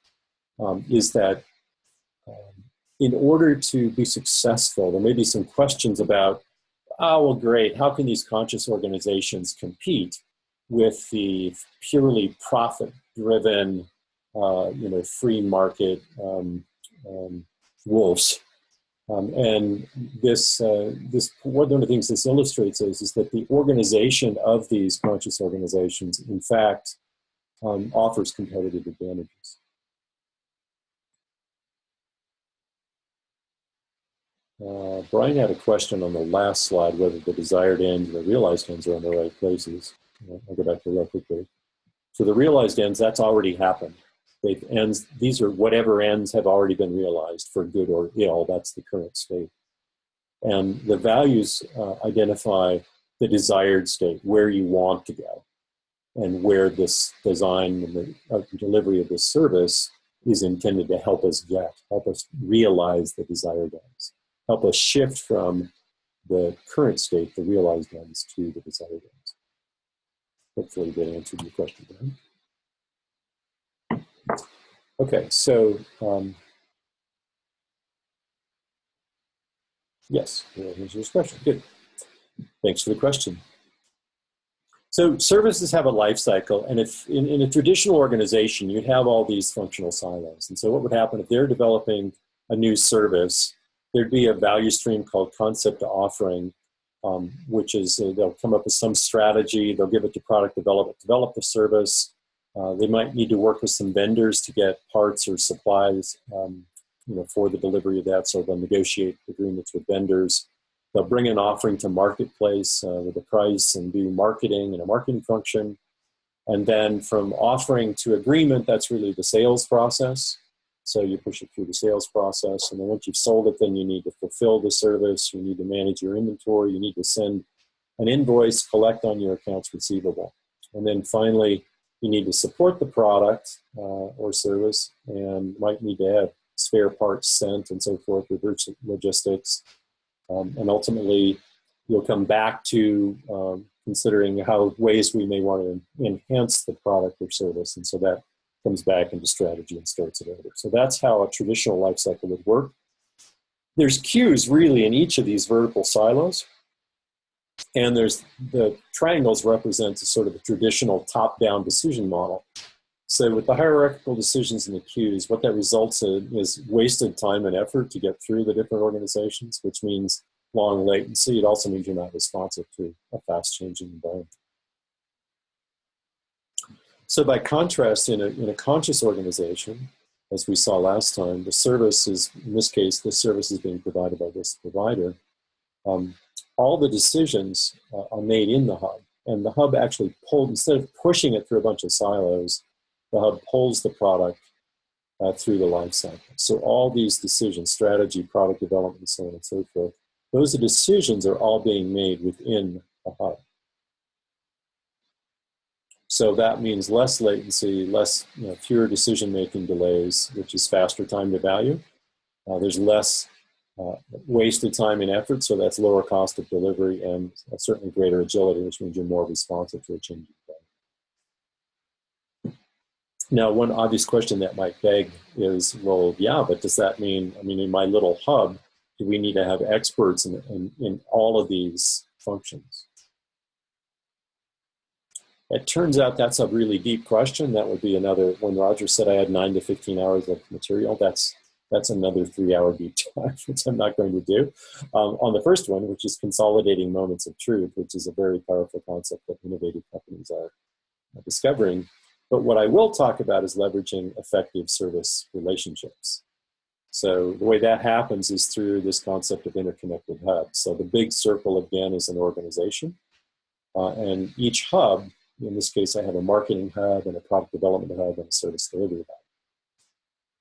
is that in order to be successful, there may be some questions about, oh, well, great, how can these conscious organizations compete with the purely profit-driven, free market wolves? And one of the things this illustrates is that the organization of these conscious organizations, in fact, offers competitive advantages. Brian had a question on the last slide, whether the desired ends and the realized ends are in the right places. I'll go back to that quickly. So the realized ends, that's already happened. These are whatever ends have already been realized for good or ill. That's the current state. And the values identify the desired state, where you want to go, and where this design and the delivery of this service is intended to help us realize the desired ends, help us shift from the current state, the realized ends, to the desired ends. Hopefully that answered your question, Dan. Okay, so yes, here's your question. Good. Thanks for the question. So services have a life cycle, and if in a traditional organization, you'd have all these functional silos. And so what would happen if they're developing a new service, there'd be a value stream called concept to offering, which is they'll come up with some strategy, they'll give it to product development, develop the service. They might need to work with some vendors to get parts or supplies for the delivery of that, so they'll negotiate agreements with vendors. They'll bring an offering to marketplace with a price and do marketing and a marketing function. And then from offering to agreement, that's really the sales process. So you push it through the sales process. And then once you've sold it, then you need to fulfill the service. You need to manage your inventory. You need to send an invoice, collect on your accounts receivable. And then finally, you need to support the product or service, and might need to have spare parts sent and so forth, reverse logistics. And ultimately, you'll come back to considering how ways we may want to enhance the product or service. And so that comes back into strategy and starts it over. So that's how a traditional life cycle would work. There's cues really in each of these vertical silos. And there's the triangles represent sort of the traditional top-down decision model. So with the hierarchical decisions and the cues, what that results in is wasted time and effort to get through the different organizations, which means long latency. It also means you're not responsive to a fast-changing environment. So by contrast, in a conscious organization, as we saw last time, the service is, in this case, the service is being provided by this provider. All the decisions are made in the hub, and the hub actually instead of pushing it through a bunch of silos, the hub pulls the product through the life cycle. So all these decisions, strategy, product development, and so on and so forth, those decisions are all being made within the hub. So that means less latency, fewer decision-making delays, which is faster time to value. There's less wasted time and effort, so that's lower cost of delivery, and certainly greater agility, which means you're more responsive to a changing environment. Now, one obvious question that might beg is, well, yeah, but does that mean, in my little hub, do we need to have experts in all of these functions? It turns out that's a really deep question. That would be another, when Roger said I had 9 to 15 hours of material, that's another 3-hour deep dive, which I'm not going to do. On the first one, which is consolidating moments of truth, which is a very powerful concept that innovative companies are discovering. But what I will talk about is leveraging effective service relationships. So the way that happens is through this concept of interconnected hubs. So the big circle, again, is an organization. And each hub, in this case, I have a marketing hub and a product development hub and a service delivery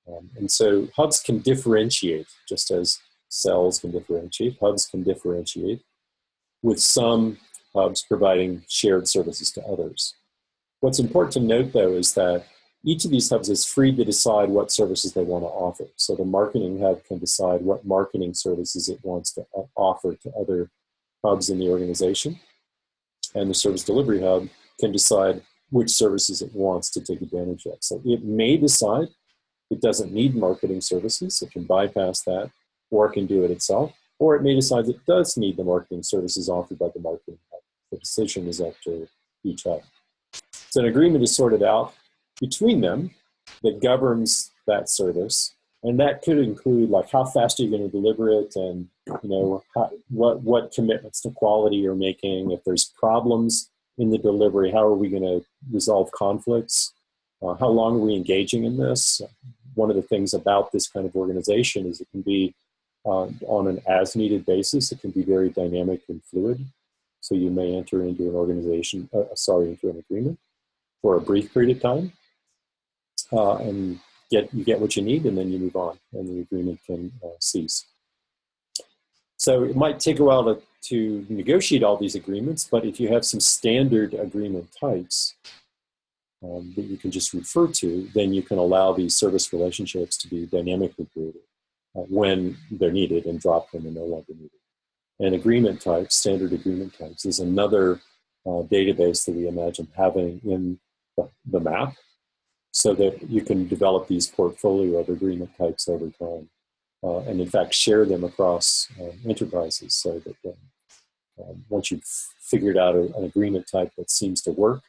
hub. And so hubs can differentiate, just as cells can differentiate. Hubs can differentiate, with some hubs providing shared services to others. What's important to note, though, is that each of these hubs is free to decide what services they want to offer. So the marketing hub can decide what marketing services it wants to offer to other hubs in the organization. And the service delivery hub can decide which services it wants to take advantage of. So it may decide it doesn't need marketing services, it can bypass that, or it can do it itself, or it may decide it does need the marketing services offered by the marketing hub. The decision is up to each hub. So an agreement is sorted out between them that governs that service, and that could include like how fast are you going to deliver it, and what commitments to quality you're making. If there's problems in the delivery, how are we going to resolve conflicts? How long are we engaging in this? One of the things about this kind of organization is it can be on an as-needed basis. It can be very dynamic and fluid. So you may enter into an into an agreement for a brief period of time, and you get what you need, and then you move on, and the agreement can cease. So it might take a while to negotiate all these agreements, but if you have some standard agreement types that you can just refer to, then you can allow these service relationships to be dynamically created when they're needed and drop when they're no longer needed. And agreement types, standard agreement types, is another database that we imagine having in the map, so that you can develop these portfolio of agreement types over time, and in fact share them across enterprises, so that once you've figured out an agreement type that seems to work,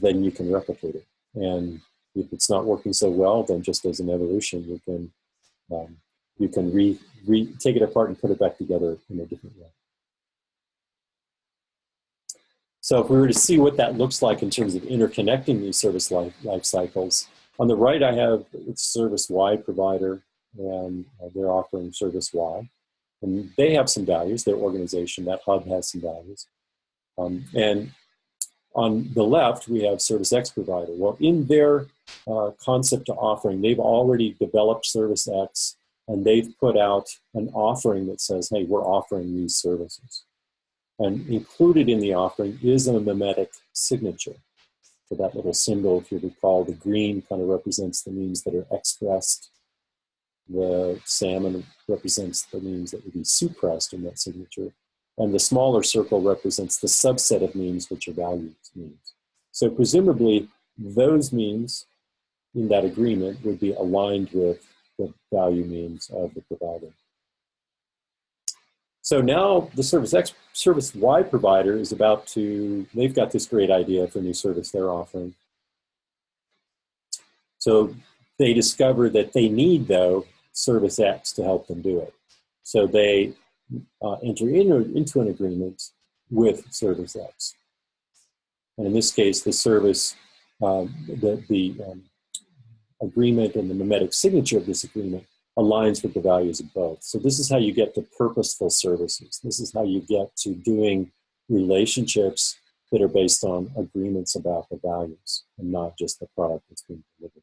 then you can replicate it. And if it's not working so well, then just as an evolution, you can take it apart and put it back together in a different way. So if we were to see what that looks like in terms of interconnecting these service life cycles, on the right I have service Y provider, and they're offering service Y. And they have some values, their organization, that hub has some values. And on the left, we have service X provider. Well, in their concept to offering, they've already developed service X, and they've put out an offering that says, hey, we're offering these services. And included in the offering is a memetic signature. So that little symbol, if you recall, the green kind of represents the means that are expressed. The salmon represents the means that would be suppressed in that signature. And the smaller circle represents the subset of means which are valued means. So presumably, those means in that agreement would be aligned with the value means of the provider. So now the service Y provider is they've got this great idea for a new service they're offering. So they discover that they need, though, service X to help them do it. So they enter into an agreement with service X. And in this case, the service, the agreement and the memetic signature of this agreement aligns with the values of both. So this is how you get to purposeful services. This is how you get to doing relationships that are based on agreements about the values and not just the product that's being delivered.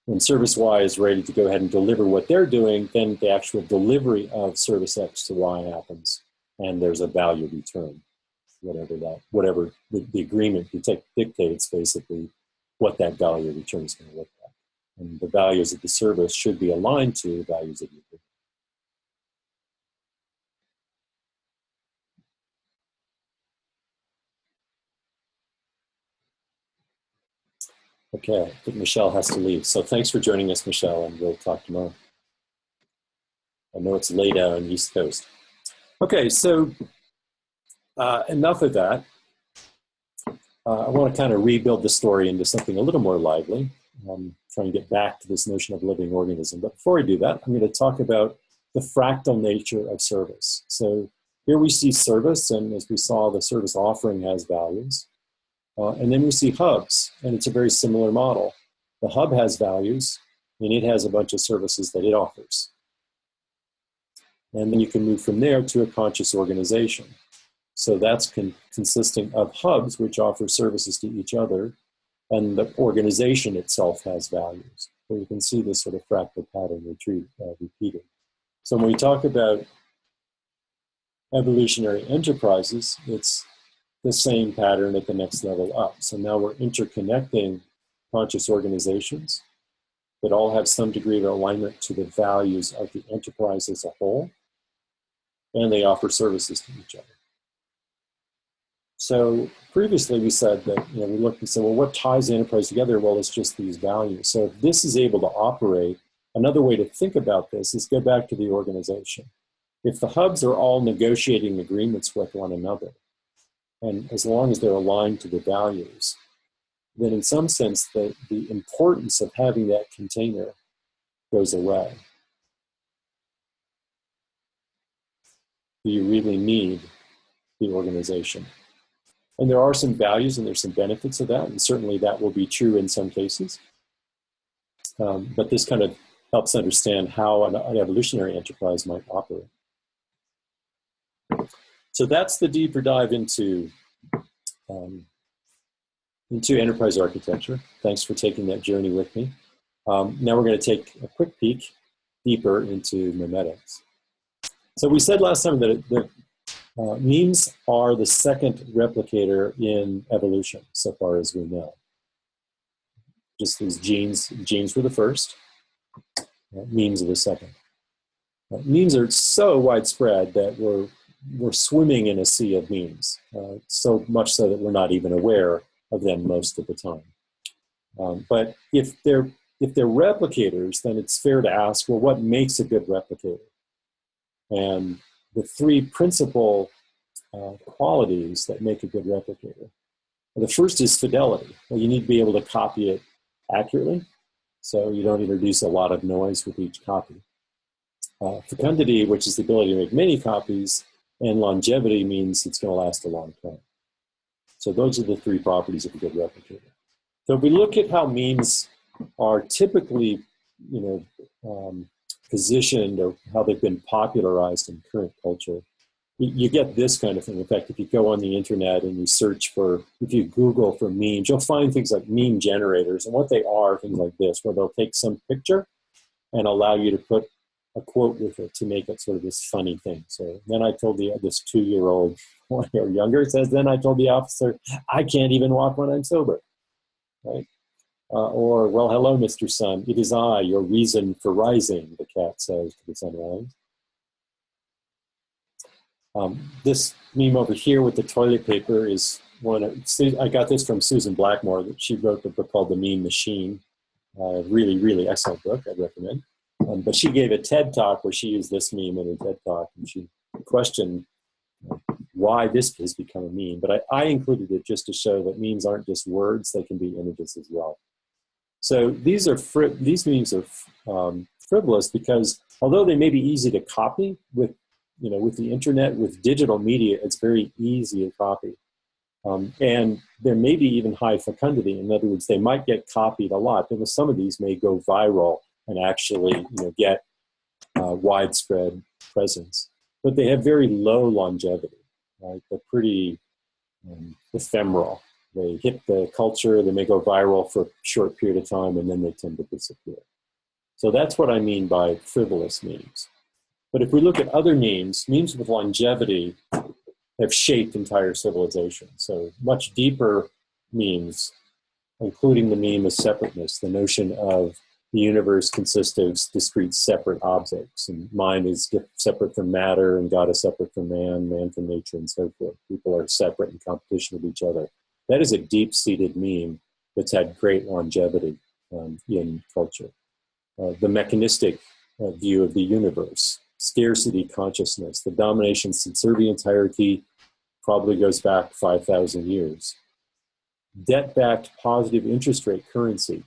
When service Y is ready to go ahead and deliver what they're doing, then the actual delivery of service X to Y happens, and there's a value return, whatever the agreement dictates basically what that value return is going to look like. And the values of the service should be aligned to the values of the agreement. Okay, I think Michelle has to leave. So thanks for joining us, Michelle, and we'll talk tomorrow. I know it's late out on the East Coast. Okay, so enough of that. I want to kind of rebuild the story into something a little more lively. Trying to get back to this notion of living organism. But before I do that, I'm going to talk about the fractal nature of service. So here we see service, and as we saw, the service offering has values. And then we see hubs, and it's a very similar model. The hub has values, and it has a bunch of services that it offers. And then you can move from there to a conscious organization. So that's consisting of hubs, which offer services to each other, and the organization itself has values. So you can see this sort of fractal pattern repeated. So when we talk about evolutionary enterprises, it's the same pattern at the next level up. So now we're interconnecting conscious organizations that all have some degree of alignment to the values of the enterprise as a whole, and they offer services to each other. So previously we said that, we looked and said, well, what ties the enterprise together? Well, it's just these values. So if this is able to operate, another way to think about this is go back to the organization. If the hubs are all negotiating agreements with one another, and as long as they're aligned to the values, then in some sense the importance of having that container goes away. Do you really need the organization? And there are some values and there's some benefits of that, and certainly that will be true in some cases. But this kind of helps understand how an evolutionary enterprise might operate. So that's the deeper dive into enterprise architecture. Thanks for taking that journey with me. Now we're going to take a quick peek deeper into memetics. So we said last time that memes are the second replicator in evolution, so far as we know. Just as genes were the first, memes are the second. Memes are so widespread that we're swimming in a sea of memes, so much so that we're not even aware of them most of the time. But if they're replicators, then it's fair to ask, well, what makes a good replicator? And the three principal qualities that make a good replicator. The first is fidelity. Well, you need to be able to copy it accurately, so you don't introduce a lot of noise with each copy. Fecundity, which is the ability to make many copies, and longevity means it's going to last a long time. So those are the three properties of a good replicator. So if we look at how memes are typically, positioned or how they've been popularized in current culture, you get this kind of thing. In fact, if you go on the internet and you search if you Google for memes, you'll find things like meme generators. And what they are things like this, where they'll take some picture and allow you to put a quote with it to make it sort of this funny thing. So then I told this 2-year-old or younger says, then I told the officer, I can't even walk when I'm sober. Right? Or, well, hello, Mr. Sun. It is I, your reason for rising, the cat says to the sunrise. This meme over here with the toilet paper is I got this from Susan Blackmore. That she wrote the book called The Meme Machine. Really, really excellent book, I'd recommend. But she gave a TED Talk where she used this meme in her TED Talk, and she questioned why this has become a meme. But I included it just to show that memes aren't just words, they can be images as well. So these memes are frivolous because although they may be easy to copy with the internet, with digital media, it's very easy to copy. And there may be even high fecundity. In other words, they might get copied a lot, but some of these may go viral and actually get widespread presence. But they have very low longevity, right? They're pretty ephemeral. They hit the culture, they may go viral for a short period of time, and then they tend to disappear. So that's what I mean by frivolous memes. But if we look at other memes with longevity have shaped entire civilizations. So much deeper memes, including the meme of separateness, the notion of the universe consists of discrete separate objects, and mind is separate from matter, and God is separate from man from nature, and so forth. People are separate in competition with each other. That is a deep-seated meme that's had great longevity in culture. The mechanistic view of the universe, scarcity consciousness, the domination subservience hierarchy probably goes back 5,000 years. Debt-backed positive interest rate currency,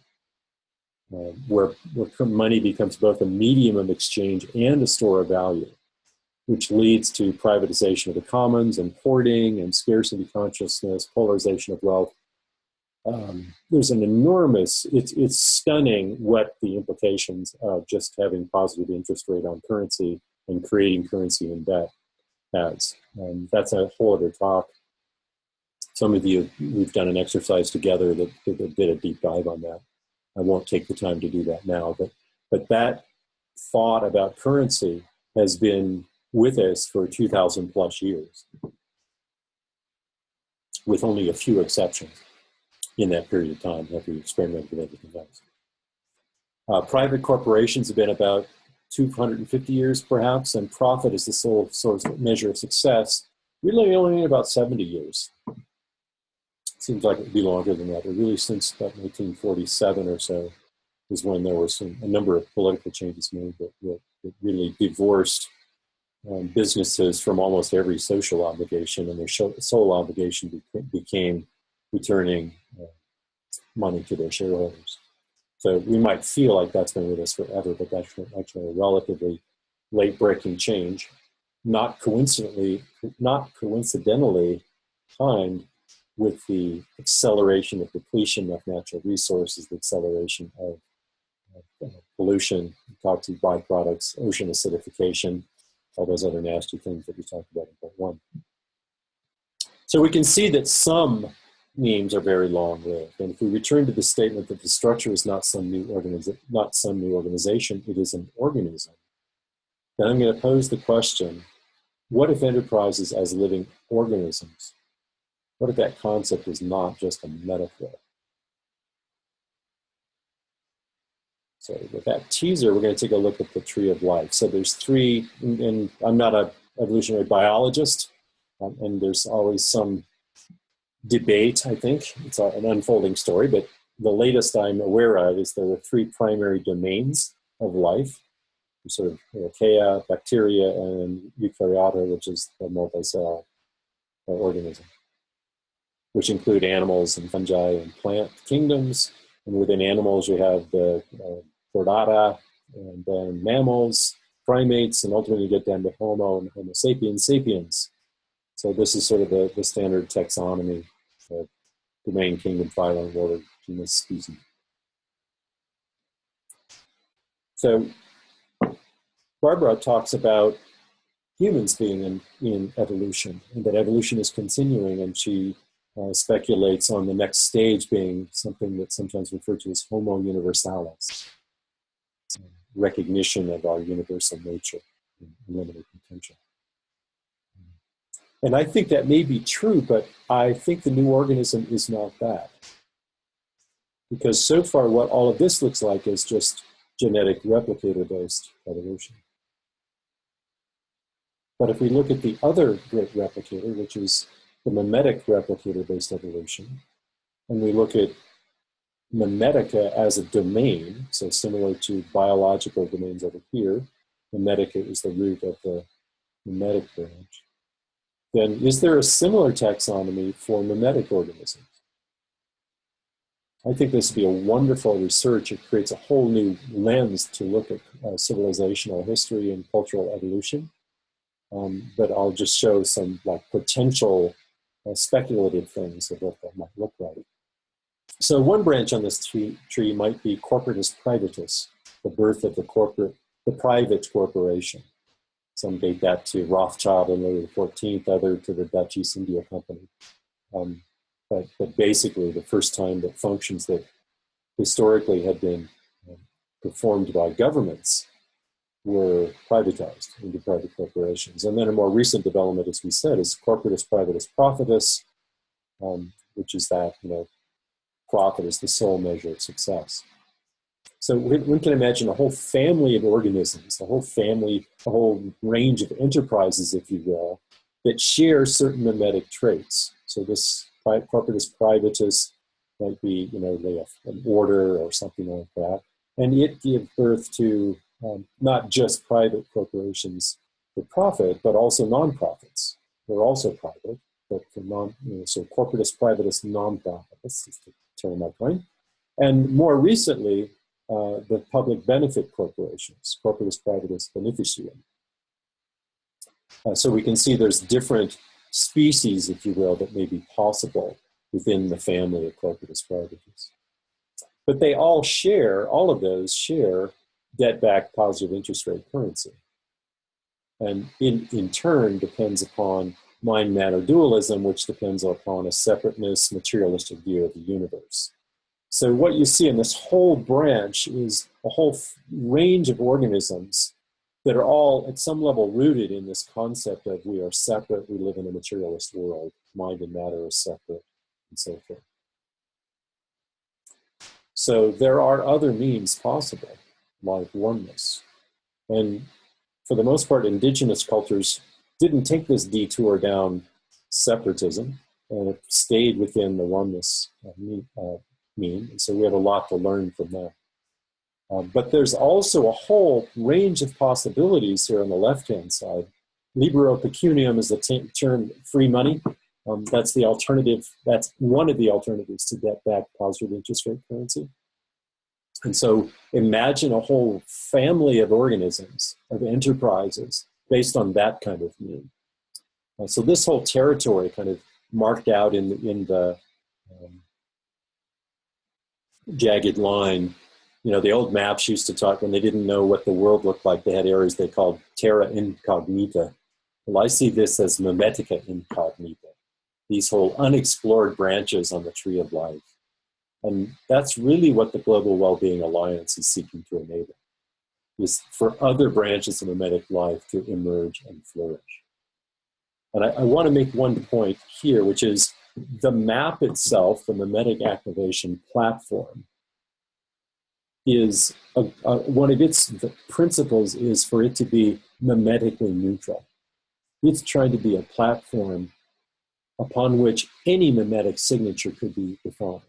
where money becomes both a medium of exchange and a store of value, which leads to privatization of the commons and hoarding and scarcity consciousness, polarization of wealth. There's an enormous, it's stunning what the implications of just having positive interest rate on currency and creating currency in debt has. That's a whole other talk. Some of you, we've done an exercise together that did a deep dive on that. I won't take the time to do that now, but that thought about currency has been with us for 2,000 plus years. with only a few exceptions in that period of time after you experimented with everything else. Private corporations have been about 250 years perhaps, and profit is the sole source measure of success, really only about 70 years. Seems like it would be longer than that, but really since about 1947 or so is when there was a number of political changes made that really divorced businesses from almost every social obligation, and their sole obligation became returning money to their shareholders. So we might feel like that's been with us forever, but that's actually a relatively late-breaking change, not coincidentally timed with the acceleration of depletion of natural resources, the acceleration of pollution, toxic byproducts, ocean acidification, all those other nasty things that we talked about in part one. So we can see that some memes are very long-lived. And if we return to the statement that the structure is not some new organization, it is an organism, then I'm going to pose the question, what if enterprises as living organisms? What if that concept is not just a metaphor? So with that teaser, we're going to take a look at the tree of life. So there's three, and I'm not an evolutionary biologist, and there's always some debate, I think. It's an unfolding story, but the latest I'm aware of is there were three primary domains of life, sort of archaea, bacteria, and eukaryota, which is the multicell organism, which include animals and fungi and plant kingdoms. And within animals, you have the chordata, and then mammals, primates, and ultimately you get down to Homo and Homo sapiens sapiens. So this is sort of the standard taxonomy, domain, kingdom, phylum, order, genus, species. So Barbara talks about humans being in evolution, and that evolution is continuing, and she speculates on the next stage being something that's sometimes referred to as Homo universalis, recognition of our universal nature and limited potential. And I think that may be true, but I think the new organism is not that. Because so far what all of this looks like is just genetic replicator-based evolution. But if we look at the other great replicator, which is the memetic replicator-based evolution, and we look at Memetica as a domain, so similar to biological domains over here, Memetica is the root of the memetic branch, then is there a similar taxonomy for memetic organisms? I think this would be a wonderful research. It creates a whole new lens to look at civilizational history and cultural evolution. But I'll just show some potential speculative things of what that might look like. So one branch on this tree might be corporatus privatus, the birth of the private corporation. Some date that to Rothschild and Louis XIV, other to the Dutch East India Company. But basically the first time that functions that historically had been performed by governments were privatized into private corporations. And then a more recent development, as we said, is corporatus privatus profitus, which is that, profit is the sole measure of success. So we can imagine a whole family of organisms, a whole range of enterprises, if you will, that share certain memetic traits. So this corporatus privatus might be, they have an order or something like that. And it gives birth to not just private corporations for profit, but also non-profits. They're also private, but for so corporatus privatus non-profits is the term I coined. And more recently, the public benefit corporations, corporatus privatus beneficium. So we can see there's different species, if you will, that may be possible within the family of corporatus privatus. But they all of those share debt-backed positive interest rate currency. And in turn depends upon mind-matter dualism, which depends upon a separateness, materialistic view of the universe. So what you see in this whole branch is a whole range of organisms that are all at some level rooted in this concept of we are separate, we live in a materialist world, mind and matter are separate, and so forth. So there are other means possible, like oneness. And for the most part, indigenous cultures didn't take this detour down separatism, and it stayed within the oneness mean. And so we have a lot to learn from that. But there's also a whole range of possibilities here on the left-hand side. Libero pecuniam is the term free money. That's the alternative. That's one of the alternatives to debt-backed positive interest rate currency. And so imagine a whole family of organisms, of enterprises, based on that kind of mean. So this whole territory kind of marked out in the jagged line. You know, the old maps used to talk, when they didn't know what the world looked like, they had areas they called terra incognita. Well, I see this as Memetic incognita, these whole unexplored branches on the tree of life. And that's really what the Global Wellbeing Alliance is seeking to enable, is for other branches of memetic life to emerge and flourish. And I want to make one point here, which is the map itself, the Memetic Activation Platform, is one of its principles is for it to be memetically neutral. It's trying to be a platform upon which any memetic signature could be defined,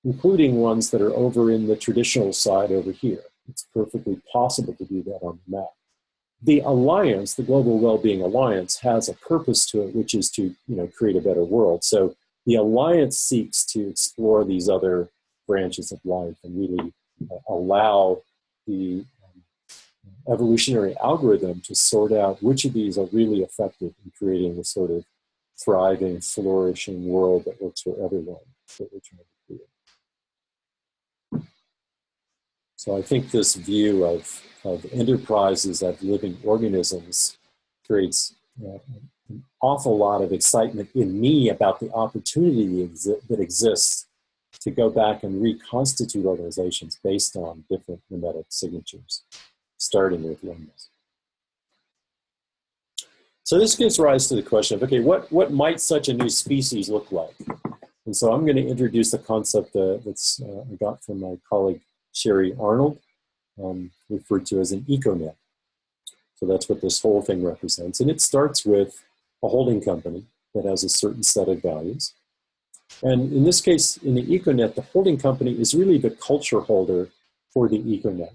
including ones that are over in the traditional side over here. It's perfectly possible to do that on the map. The alliance, the Global Wellbeing Alliance, has a purpose to it, which is to, create a better world. So the alliance seeks to explore these other branches of life and really allow the evolutionary algorithm to sort out which of these are really effective in creating the sort of thriving, flourishing world that works for everyone that we're trying to create. So I think this view of enterprises as living organisms creates an awful lot of excitement in me about the opportunity that exists to go back and reconstitute organizations based on different memetic signatures, starting with oneness. So this gives rise to the question of, okay, what might such a new species look like? And so I'm going to introduce a concept that's I got from my colleague Sherry Arnold, referred to as an econet. So that's what this whole thing represents. And it starts with a holding company that has a certain set of values. And in this case, in the econet, the holding company is really the culture holder for the econet.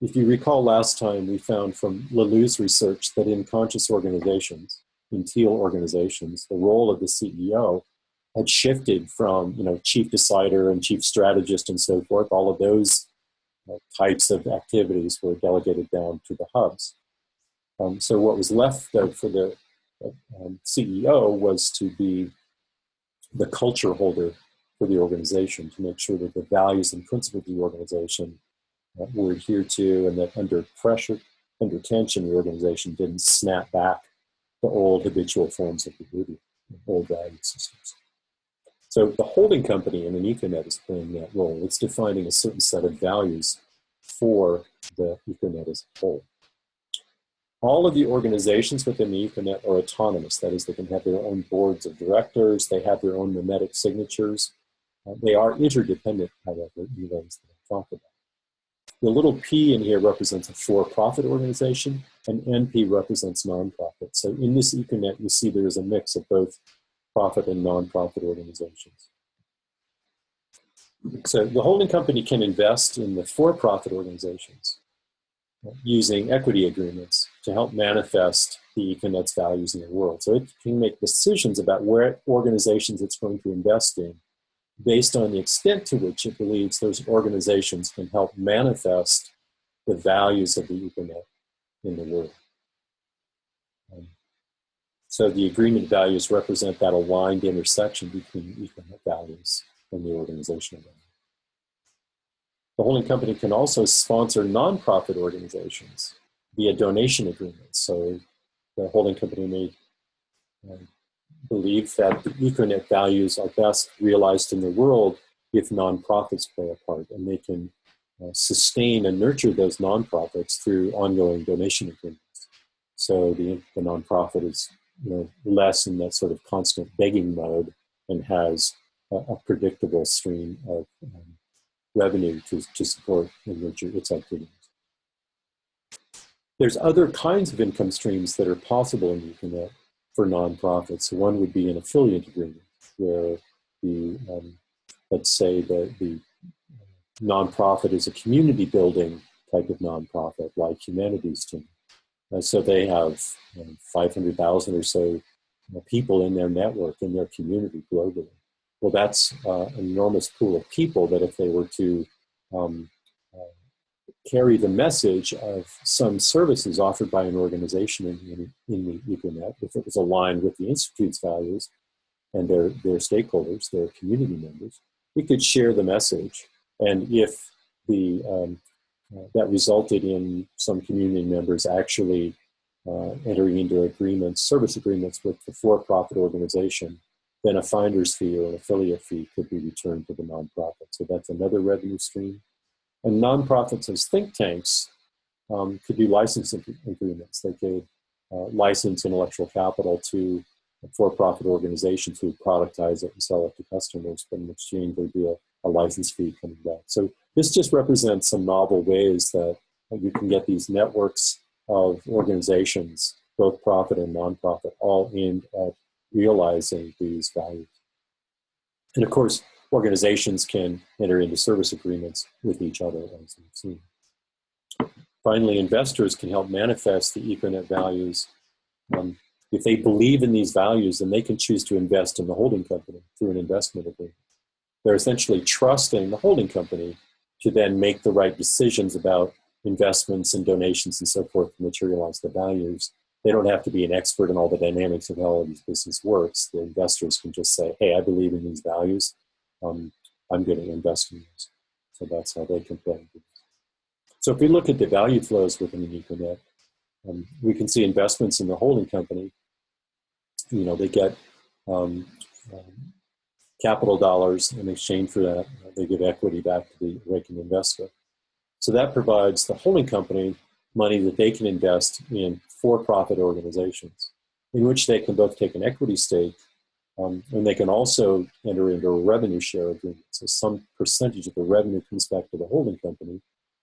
If you recall last time, we found from Laloux's research that in conscious organizations, in teal organizations, the role of the CEO had shifted from, chief decider and chief strategist and so forth. All of those types of activities were delegated down to the hubs. So what was left for the CEO was to be the culture holder for the organization, to make sure that the values and principles of the organization were adhered to, and that under pressure, under tension, the organization didn't snap back to old habitual forms of behavior, old value systems. So the holding company in an econet is playing that role. It's defining a certain set of values for the econet as a whole. All of the organizations within the econet are autonomous. That is, they can have their own boards of directors. They have their own memetic signatures. They are interdependent, however, in ways that I'll talk about. The little p in here represents a for-profit organization, and NP represents nonprofit. So in this econet, you see there is a mix of both profit and nonprofit organizations. So the holding company can invest in the for-profit organizations using equity agreements to help manifest the econet's values in the world. So it can make decisions about where organizations it's going to invest in based on the extent to which it believes those organizations can help manifest the values of the econet in the world. So the agreement values represent that aligned intersection between econet values and the organizational values. The holding company can also sponsor nonprofit organizations via donation agreements. So the holding company may believe that the econet values are best realized in the world if nonprofits play a part, and they can sustain and nurture those nonprofits through ongoing donation agreements. So the nonprofit is less in that sort of constant begging mode and has a predictable stream of revenue to support and nurture its activities. There's other kinds of income streams that are possible in Econet for nonprofits. So one would be an affiliate agreement where the, let's say the nonprofit is a community building type of nonprofit like Humanities Team. So they have 500,000 or so people in their network, in their community globally. Well, that's an enormous pool of people that if they were to carry the message of some services offered by an organization in the Econet, if it was aligned with the Institute's values and their stakeholders, their community members, we could share the message. And if that resulted in some community members actually entering into agreements, service agreements with the for-profit organization, then a finder's fee or an affiliate fee could be returned to the nonprofit. So that's another revenue stream. And nonprofits as think tanks could do licensing agreements. They could license intellectual capital to a for-profit organization to productize it and sell it to customers, but in exchange there'd be a license fee coming back. So this just represents some novel ways that you can get these networks of organizations, both profit and nonprofit, all aimed at realizing these values. And of course, organizations can enter into service agreements with each other, as we've seen. Finally, investors can help manifest the Econet values. If they believe in these values, then they can choose to invest in the holding company through an investment agreement. They're essentially trusting the holding company to then make the right decisions about investments and donations and so forth to materialize the values. They don't have to be an expert in all the dynamics of how all these business works. The investors can just say, hey, I believe in these values. I'm going to invest in these. So that's how they can play. So if we look at the value flows within an Econet, we can see investments in the holding company. They get capital dollars in exchange for that. They give equity back to the awakened investor. So that provides the holding company money that they can invest in for-profit organizations, in which they can both take an equity stake and they can also enter into a revenue share agreement. So some percentage of the revenue comes back to the holding company,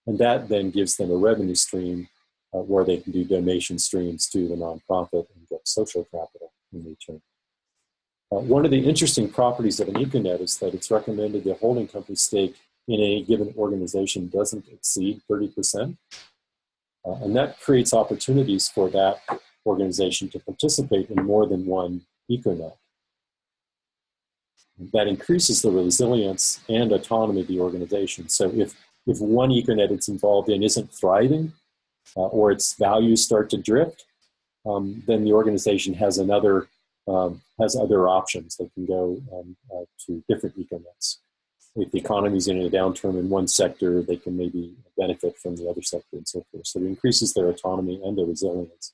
and that then gives them a revenue stream where they can do donation streams to the nonprofit and get social capital in return. One of the interesting properties of an Econet is that it's recommended the holding company stake in any given organization doesn't exceed 30%. And that creates opportunities for that organization to participate in more than one Econet. That increases the resilience and autonomy of the organization. So if one Econet it's involved in isn't thriving or its values start to drift, then the organization has other options. They can go to different Econets. If the economy is in a downturn in one sector, they can maybe benefit from the other sector and so forth. So it increases their autonomy and their resilience.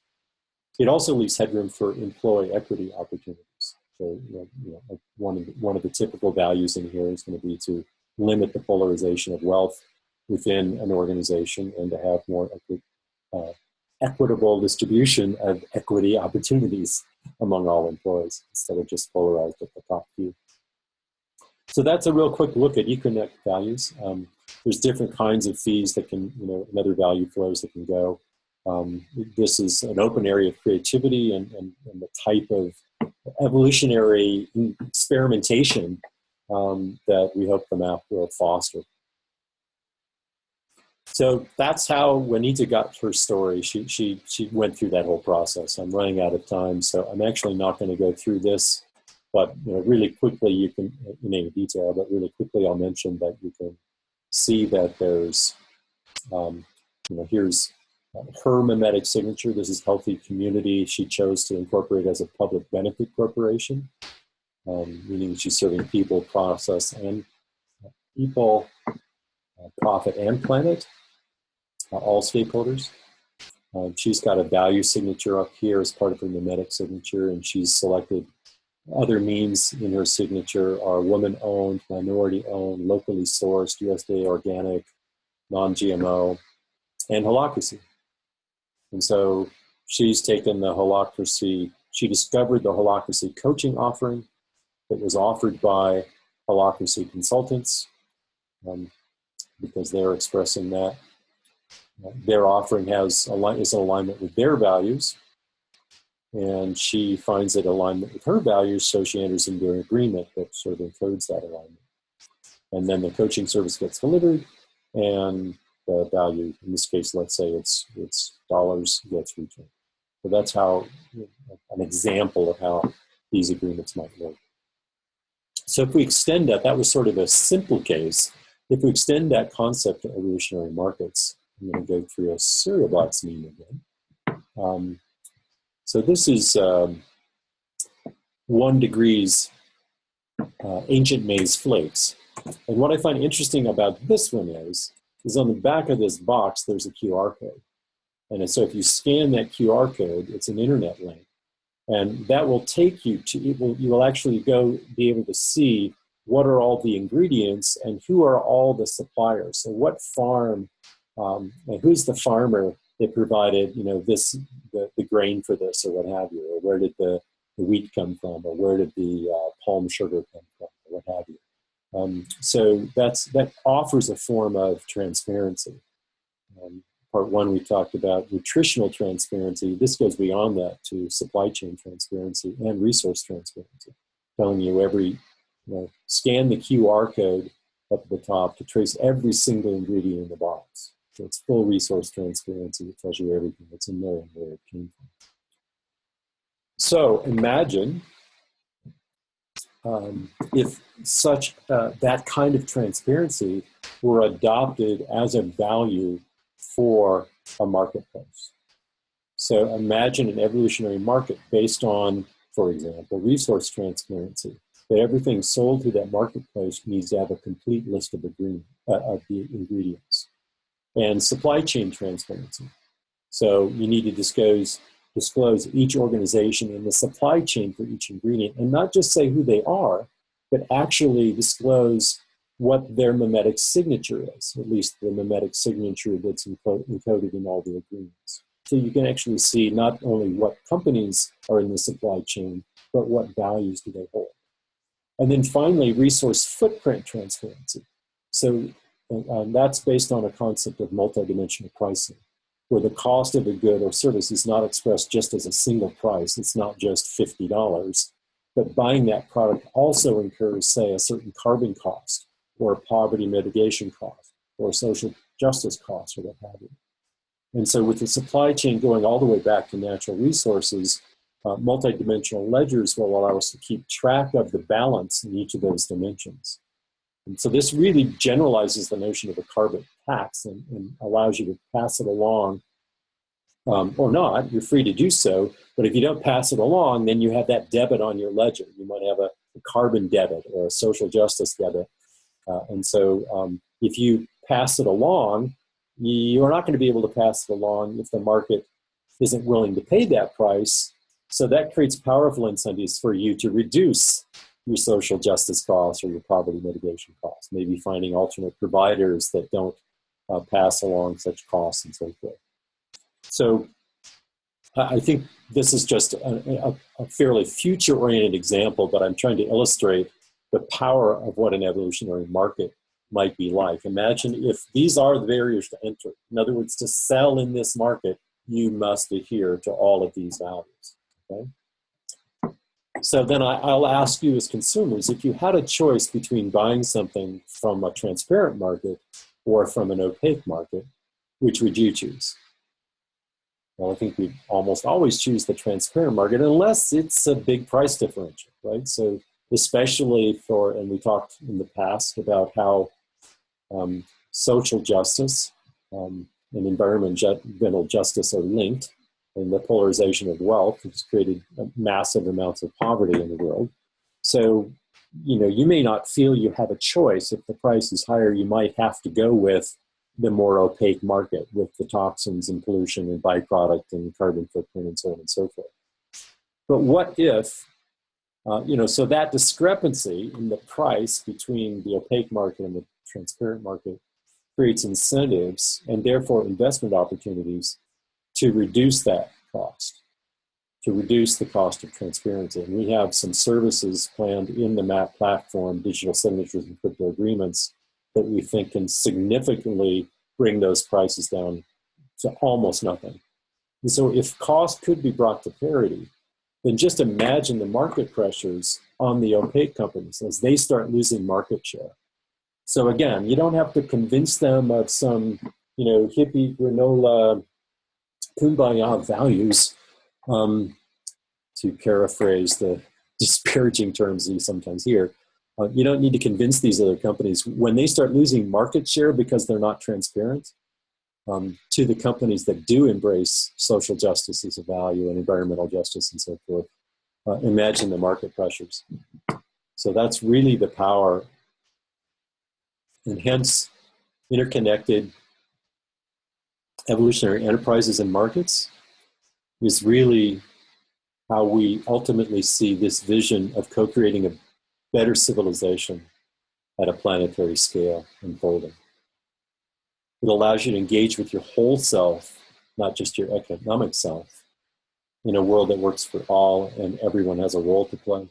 It also leaves headroom for employee equity opportunities. So one of the typical values in here is going to be to limit the polarization of wealth within an organization and to have more equitable distribution of equity opportunities among all employees instead of just polarized at the top few. So that's a real quick look at Econet values. There's different kinds of fees that can, and other value flows that can go. This is an open area of creativity and the type of evolutionary experimentation that we hope the map will foster. So that's how Juanita got her story. She went through that whole process. I'm running out of time, so I'm actually not going to go through this. But really quickly, you can, in any detail, but really quickly I'll mention that you can see that there's, here's her memetic signature. This is Healthy Community. She chose to incorporate as a public benefit corporation, meaning she's serving people, process, and people, profit, and planet, all stakeholders. She's got a value signature up here as part of her memetic signature, and she's selected other means in her signature are woman-owned, minority-owned, locally sourced, USDA organic, non-GMO, and holacracy. And so she's taken the holacracy, she discovered the holacracy coaching offering that was offered by holacracy consultants, because they're expressing that their offering is in alignment with their values, and she finds it alignment with her values, so she enters into an agreement that sort of encodes that alignment. And then the coaching service gets delivered, and the value, in this case, let's say it's dollars, gets returned. So that's how, an example of how these agreements might work. So if we extend that, that was sort of a simple case. If we extend that concept to evolutionary markets, I'm going to go through a cereal box meme again. So this is 1 degrees ancient maize flakes. And what I find interesting about this one is on the back of this box, there's a QR code. And so if you scan that QR code, it's an internet link. And that will take you to, you will actually be able to see what are all the ingredients and who are all the suppliers. So what farm, and who's the farmer that provided, the grain for this or what have you, or where did the wheat come from, or where did the palm sugar come from, or what have you. So that offers a form of transparency. Part 1, we talked about nutritional transparency. This goes beyond that to supply chain transparency and resource transparency, telling you scan the QR code up at the top to trace every single ingredient in the box. So it's full resource transparency. It tells you everything that's in there and where it came from. So imagine if that kind of transparency were adopted as a value for a marketplace. So imagine an evolutionary market based on, for example, resource transparency, that everything sold through that marketplace needs to have a complete list of the ingredients. And supply chain transparency. So you need to disclose each organization in the supply chain for each ingredient, and not just say who they are, but actually disclose what their memetic signature is, at least the memetic signature that's encoded in all the agreements. So you can actually see not only what companies are in the supply chain, but what values do they hold. And then finally, resource footprint transparency. So that's based on a concept of multidimensional pricing, where the cost of a good or service is not expressed just as a single price. It's not just $50, but buying that product also incurs, say, a certain carbon cost, or a poverty mitigation cost, or a social justice cost, or what have you. And so with the supply chain going all the way back to natural resources, multidimensional ledgers will allow us to keep track of the balance in each of those dimensions. And so this really generalizes the notion of a carbon tax and allows you to pass it along, or not, you're free to do so, but if you don't pass it along, then you have that debit on your ledger. You might have a carbon debit or a social justice debit. And so if you pass it along, you're not going to be able to pass it along if the market isn't willing to pay that price. So that creates powerful incentives for you to reduce your social justice costs or your poverty mitigation costs, maybe finding alternate providers that don't pass along such costs and so forth. So I think this is just a fairly future-oriented example, but I'm trying to illustrate the power of what an evolutionary market might be like. Imagine if these are the barriers to enter. In other words, to sell in this market, you must adhere to all of these values. Okay? So then I'll ask you as consumers, if you had a choice between buying something from a transparent market or from an opaque market, which would you choose? Well, I think we almost always choose the transparent market unless it's a big price differential, right? So especially and we talked in the past about how social justice and environmental justice are linked, and the polarization of wealth has created massive amounts of poverty in the world. So, you may not feel you have a choice. If the price is higher, you might have to go with the more opaque market with the toxins and pollution and byproduct and carbon footprint and so on and so forth. But what if, so that discrepancy in the price between the opaque market and the transparent market creates incentives and therefore investment opportunities to reduce that cost, to reduce the cost of transparency. And we have some services planned in the MAP platform, digital signatures and crypto agreements, that we think can significantly bring those prices down to almost nothing. And so if cost could be brought to parity, then just imagine the market pressures on the opaque companies as they start losing market share. So again, you don't have to convince them of some, hippie granola kumbaya values, to paraphrase the disparaging terms you sometimes hear. You don't need to convince these other companies when they start losing market share because they're not transparent. To the companies that do embrace social justice as a value and environmental justice and so forth, imagine the market pressures. So that's really the power, and hence interconnected evolutionary enterprises and markets is really how we ultimately see this vision of co-creating a better civilization at a planetary scale unfolding. It allows you to engage with your whole self, not just your economic self, in a world that works for all and everyone has a role to play.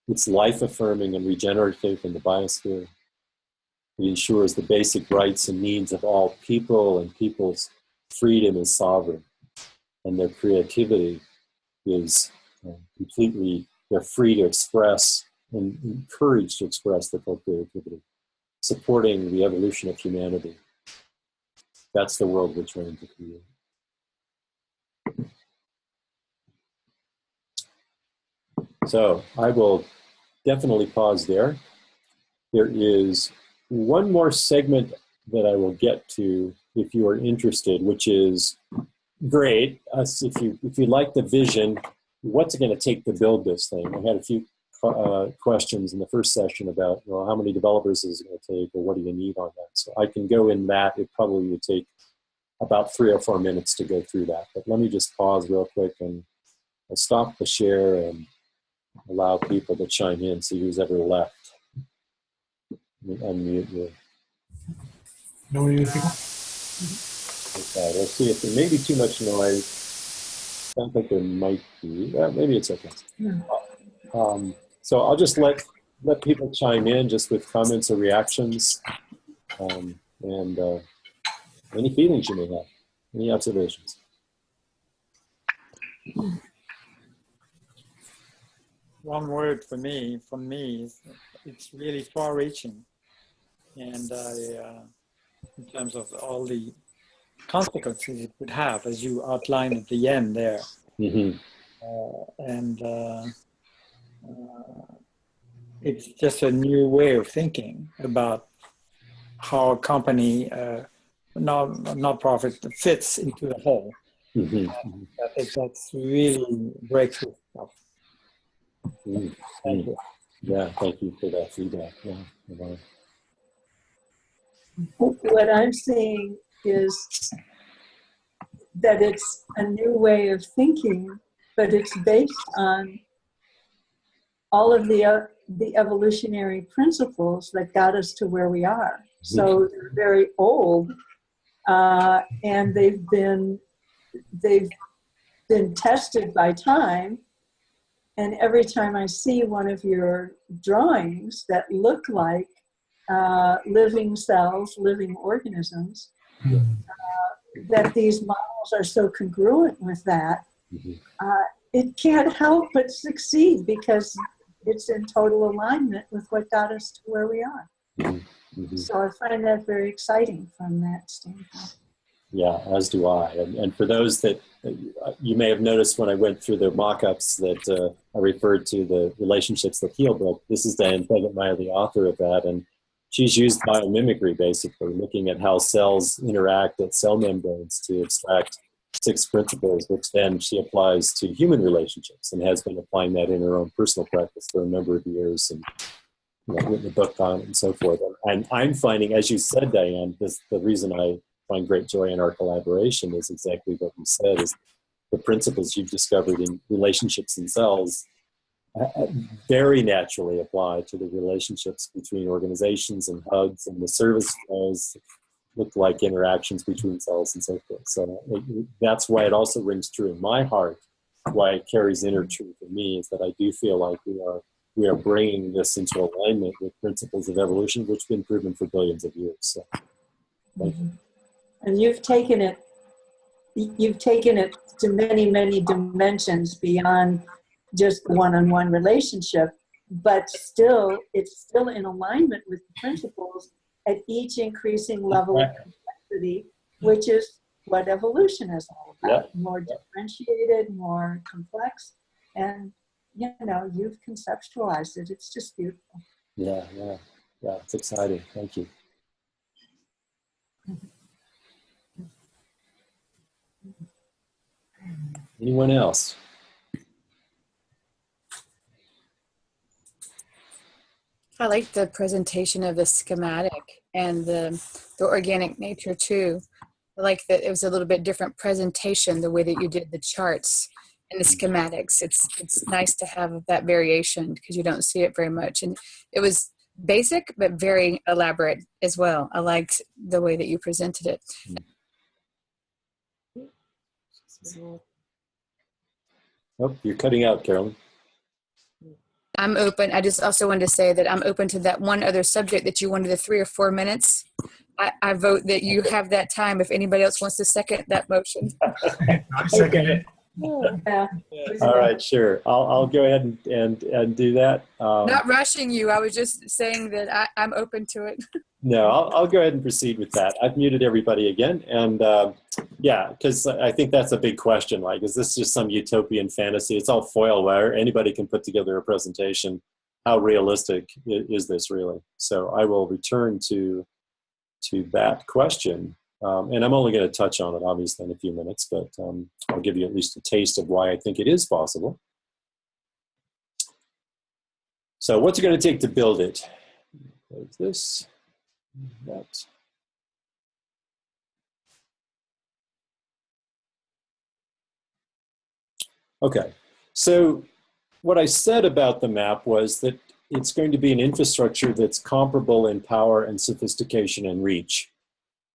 It's life-affirming and regenerative in the biosphere. It ensures the basic rights and needs of all people, and people's freedom is sovereign, and their creativity is completely, they're free to express and encouraged to express their full creativity, supporting the evolution of humanity. That's the world we're trying to create. So I will definitely pause there. There is one more segment that I will get to if you are interested, which is great. If you like the vision, what's it going to take to build this thing? I had a few questions in the first session about, how many developers is it going to take, or what do you need on that? So I can go in that. It probably would take about 3 or 4 minutes to go through that. But let me just pause real quick, and I'll stop the share and allow people to chime in, see who's ever left. Unmute you. No music. Okay, let's see if there may be too much noise. Sounds like there might be. Maybe it's okay. Yeah. So I'll just let people chime in just with comments or reactions, and any feelings you may have, any observations. One word from me is it's really far-reaching, and in terms of all the consequences it would have, as you outlined at the end there. Mm-hmm. It's just a new way of thinking about how a company, not-profit, fits into the whole. Mm-hmm. I think that's really breakthrough stuff. Mm-hmm. Thank you. Yeah, thank you for that feedback. Yeah. What I'm seeing is that it's a new way of thinking, but it's based on all of the evolutionary principles that got us to where we are. So they're very old, and they've been tested by time. And every time I see one of your drawings that look like living cells, living organisms, that these models are so congruent with that, it can't help but succeed because it's in total alignment with what got us to where we are. Mm-hmm. So I find that very exciting from that standpoint. Yeah, as do I. And for those that you may have noticed when I went through the mock-ups that I referred to the Relationships That Heal book. This is Diane Peggett-Meyer, the author of that, and she's used biomimicry, basically, looking at how cells interact at cell membranes to extract 6 principles, which then she applies to human relationships and has been applying that in her own personal practice for a number of years, and written a book on it and so forth. And I'm finding, as you said, Diane, the reason I find great joy in our collaboration is exactly what you said, is the principles you've discovered in relationships and cells very naturally apply to the relationships between organizations and hubs and the service flows look like interactions between cells and so forth. So that's why it also rings true in my heart, why it carries inner truth in me, is that I do feel like we are bringing this into alignment with principles of evolution, which have been proven for billions of years. So, thank you. And you've taken it to many, many dimensions beyond just the one-on-one relationship, but still, it's still in alignment with the principles at each increasing level of complexity, which is what evolution is all about. Yeah. More differentiated, more complex, and you've conceptualized it. It's just beautiful. Yeah, it's exciting. Thank you. Anyone else? I like the presentation of the schematic and the organic nature too. I like that it was a little bit different presentation, the way that you did the charts and the schematics. It's nice to have that variation because you don't see it very much. And it was basic, but very elaborate as well. I liked the way that you presented it. Oh, you're cutting out, Carolyn. I'm open. I just also wanted to say that I'm open to that one other subject that you wanted, the 3 or 4 minutes. I vote that you have that time if anybody else wants to second that motion. I second it. Yeah. All right, sure. I'll go ahead and do that. Not rushing you. I was just saying that I'm open to it. No, I'll go ahead and proceed with that. I've muted everybody again. And yeah, because I think that's a big question. Like, is this just some utopian fantasy? It's all foilware. Anybody can put together a presentation. How realistic is this really? So I will return to that question. And I'm only going to touch on it, obviously, in a few minutes, but I'll give you at least a taste of why I think it is possible. So what's it going to take to build it? There's this, that. Okay, so what I said about the map was that it's going to be an infrastructure that's comparable in power and sophistication and reach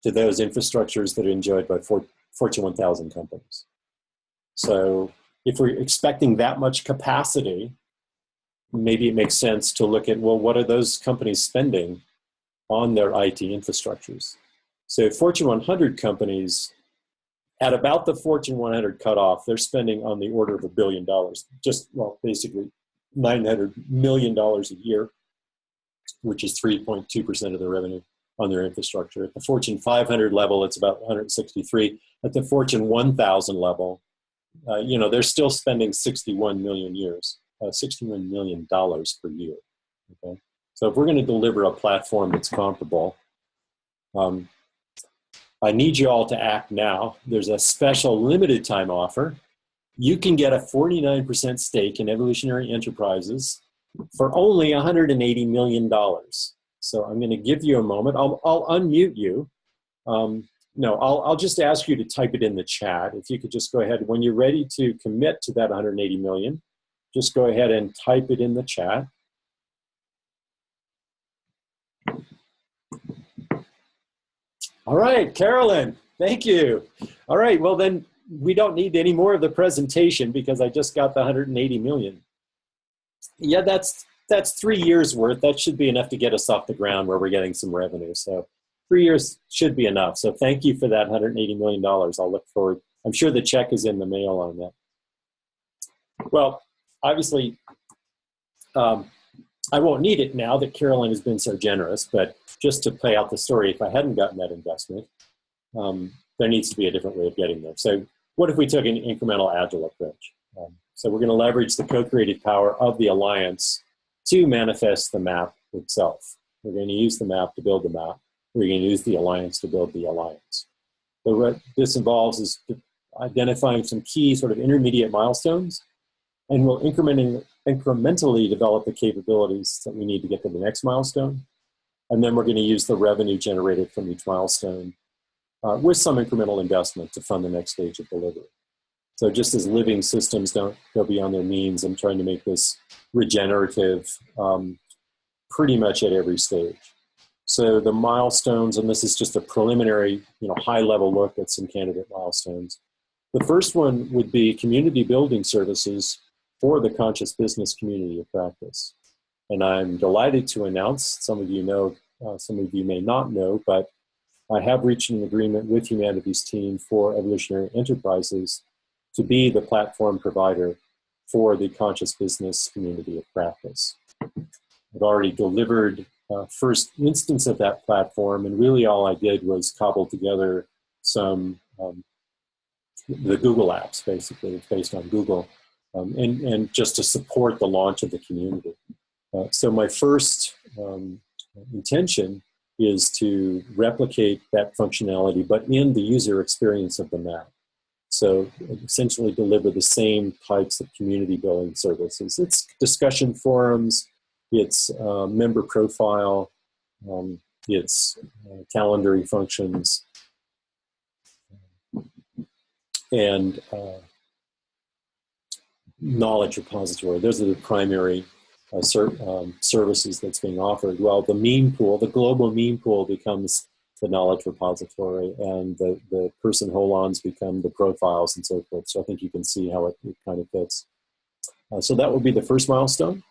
to those infrastructures that are enjoyed by Fortune 1000 companies. So if we're expecting that much capacity, maybe it makes sense to look at, well, what are those companies spending on their IT infrastructures? So Fortune 100 companies, at about the Fortune 100 cutoff, they're spending on the order of $1 billion, just, well, basically $900 million a year, which is 3.2% of their revenue on their infrastructure. At the Fortune 500 level, it's about 163. At the Fortune 1000 level, they're still spending $61 million per year. Okay, so if we're going to deliver a platform that's comparable, I need you all to act now. There's a special limited time offer. You can get a 49% stake in Evolutionary Enterprises for only $180 million. So I'm going to give you a moment. I'll unmute you. I'll just ask you to type it in the chat. If you could just go ahead, when you're ready to commit to that 180 million, just go ahead and type it in the chat. All right, Carolyn, thank you. All right, well then we don't need any more of the presentation because I just got the 180 million. Yeah, that's 3 years worth. That should be enough to get us off the ground where we're getting some revenue. So 3 years should be enough. So thank you for that $180 million. I'll look forward. I'm sure the check is in the mail on that. Well, obviously, I won't need it now that Carolyn has been so generous, but just to play out the story, if I hadn't gotten that investment, there needs to be a different way of getting there. So what if we took an incremental agile approach? So we're going to leverage the co-created power of the alliance to manifest the map itself. We're going to use the map to build the map. We're going to use the alliance to build the alliance. So what this involves is identifying some key sort of intermediate milestones, and we'll incrementally develop the capabilities that we need to get to the next milestone. And then we're going to use the revenue generated from each milestone with some incremental investment to fund the next stage of delivery. So just as living systems don't go beyond their means, I'm trying to make this regenerative pretty much at every stage. So the milestones, and this is just a preliminary, high-level look at some candidate milestones. The first one would be community building services for the conscious business community of practice. And I'm delighted to announce, some of you know, some of you may not know, but I have reached an agreement with Humanity's team for Evolutionary Enterprises to be the platform provider for the conscious business community of practice. I've already delivered first instance of that platform, and really all I did was cobble together some, the Google apps, basically, it's based on Google, and just to support the launch of the community. So my first intention is to replicate that functionality, but in the user experience of the map. So essentially deliver the same types of community building services. It's discussion forums, it's member profile, it's calendaring functions, and knowledge repository. Those are the primary services that's being offered. Well, the meme pool, the global meme pool becomes the knowledge repository, and the person hold-ons become the profiles and so forth. So I think you can see how it kind of fits. So that would be the first milestone.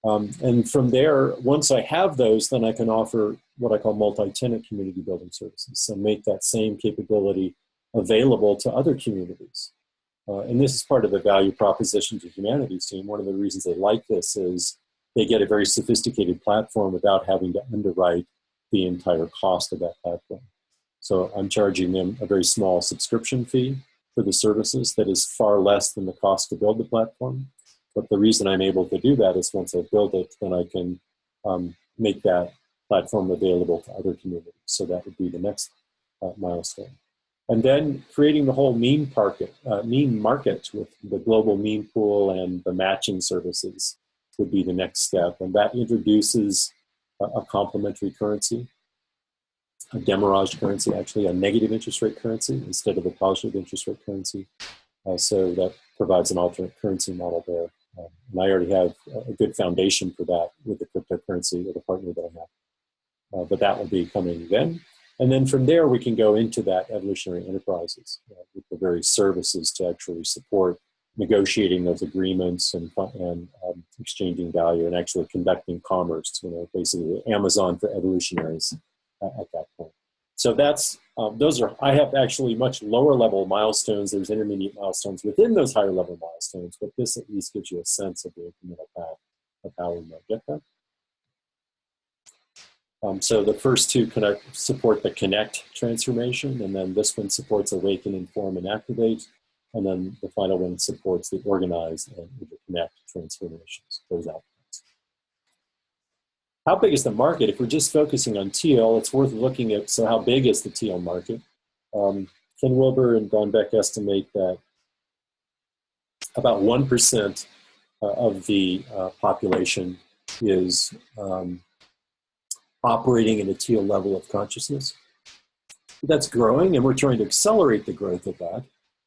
And from there, once I have those, then I can offer what I call multi-tenant community building services. So make that same capability available to other communities. And this is part of the value proposition to Humanity's team. One of the reasons they like this is they get a very sophisticated platform without having to underwrite the entire cost of that platform. So I'm charging them a very small subscription fee for the services that is far less than the cost to build the platform. But the reason I'm able to do that is once I build it, then I can make that platform available to other communities. So that would be the next milestone. And then creating the whole meme market with the global meme pool and the matching services would be the next step. And that introduces a complementary currency, a demurrage currency, actually a negative interest rate currency instead of a positive interest rate currency. So that provides an alternate currency model there. And I already have a good foundation for that with the cryptocurrency with a partner that I have. But that will be coming then. And then from there, we can go into that evolutionary enterprises with the various services to actually support negotiating those agreements and exchanging value and actually conducting commerce, basically Amazon for evolutionaries at that point. So that's, I have actually much lower level milestones. There's intermediate milestones within those higher level milestones, but this at least gives you a sense of the incremental path of how we might get there. So the first two support the connect transformation, and then this one supports awaken, inform, and activate, and then the final one supports the organize and interconnect transformations, those outcomes. How big is the market? If we're just focusing on teal, it's worth looking at, so how big is the teal market? Ken Wilber and Don Beck estimate that about 1% of the population is operating in a teal level of consciousness. That's growing, and we're trying to accelerate the growth of that.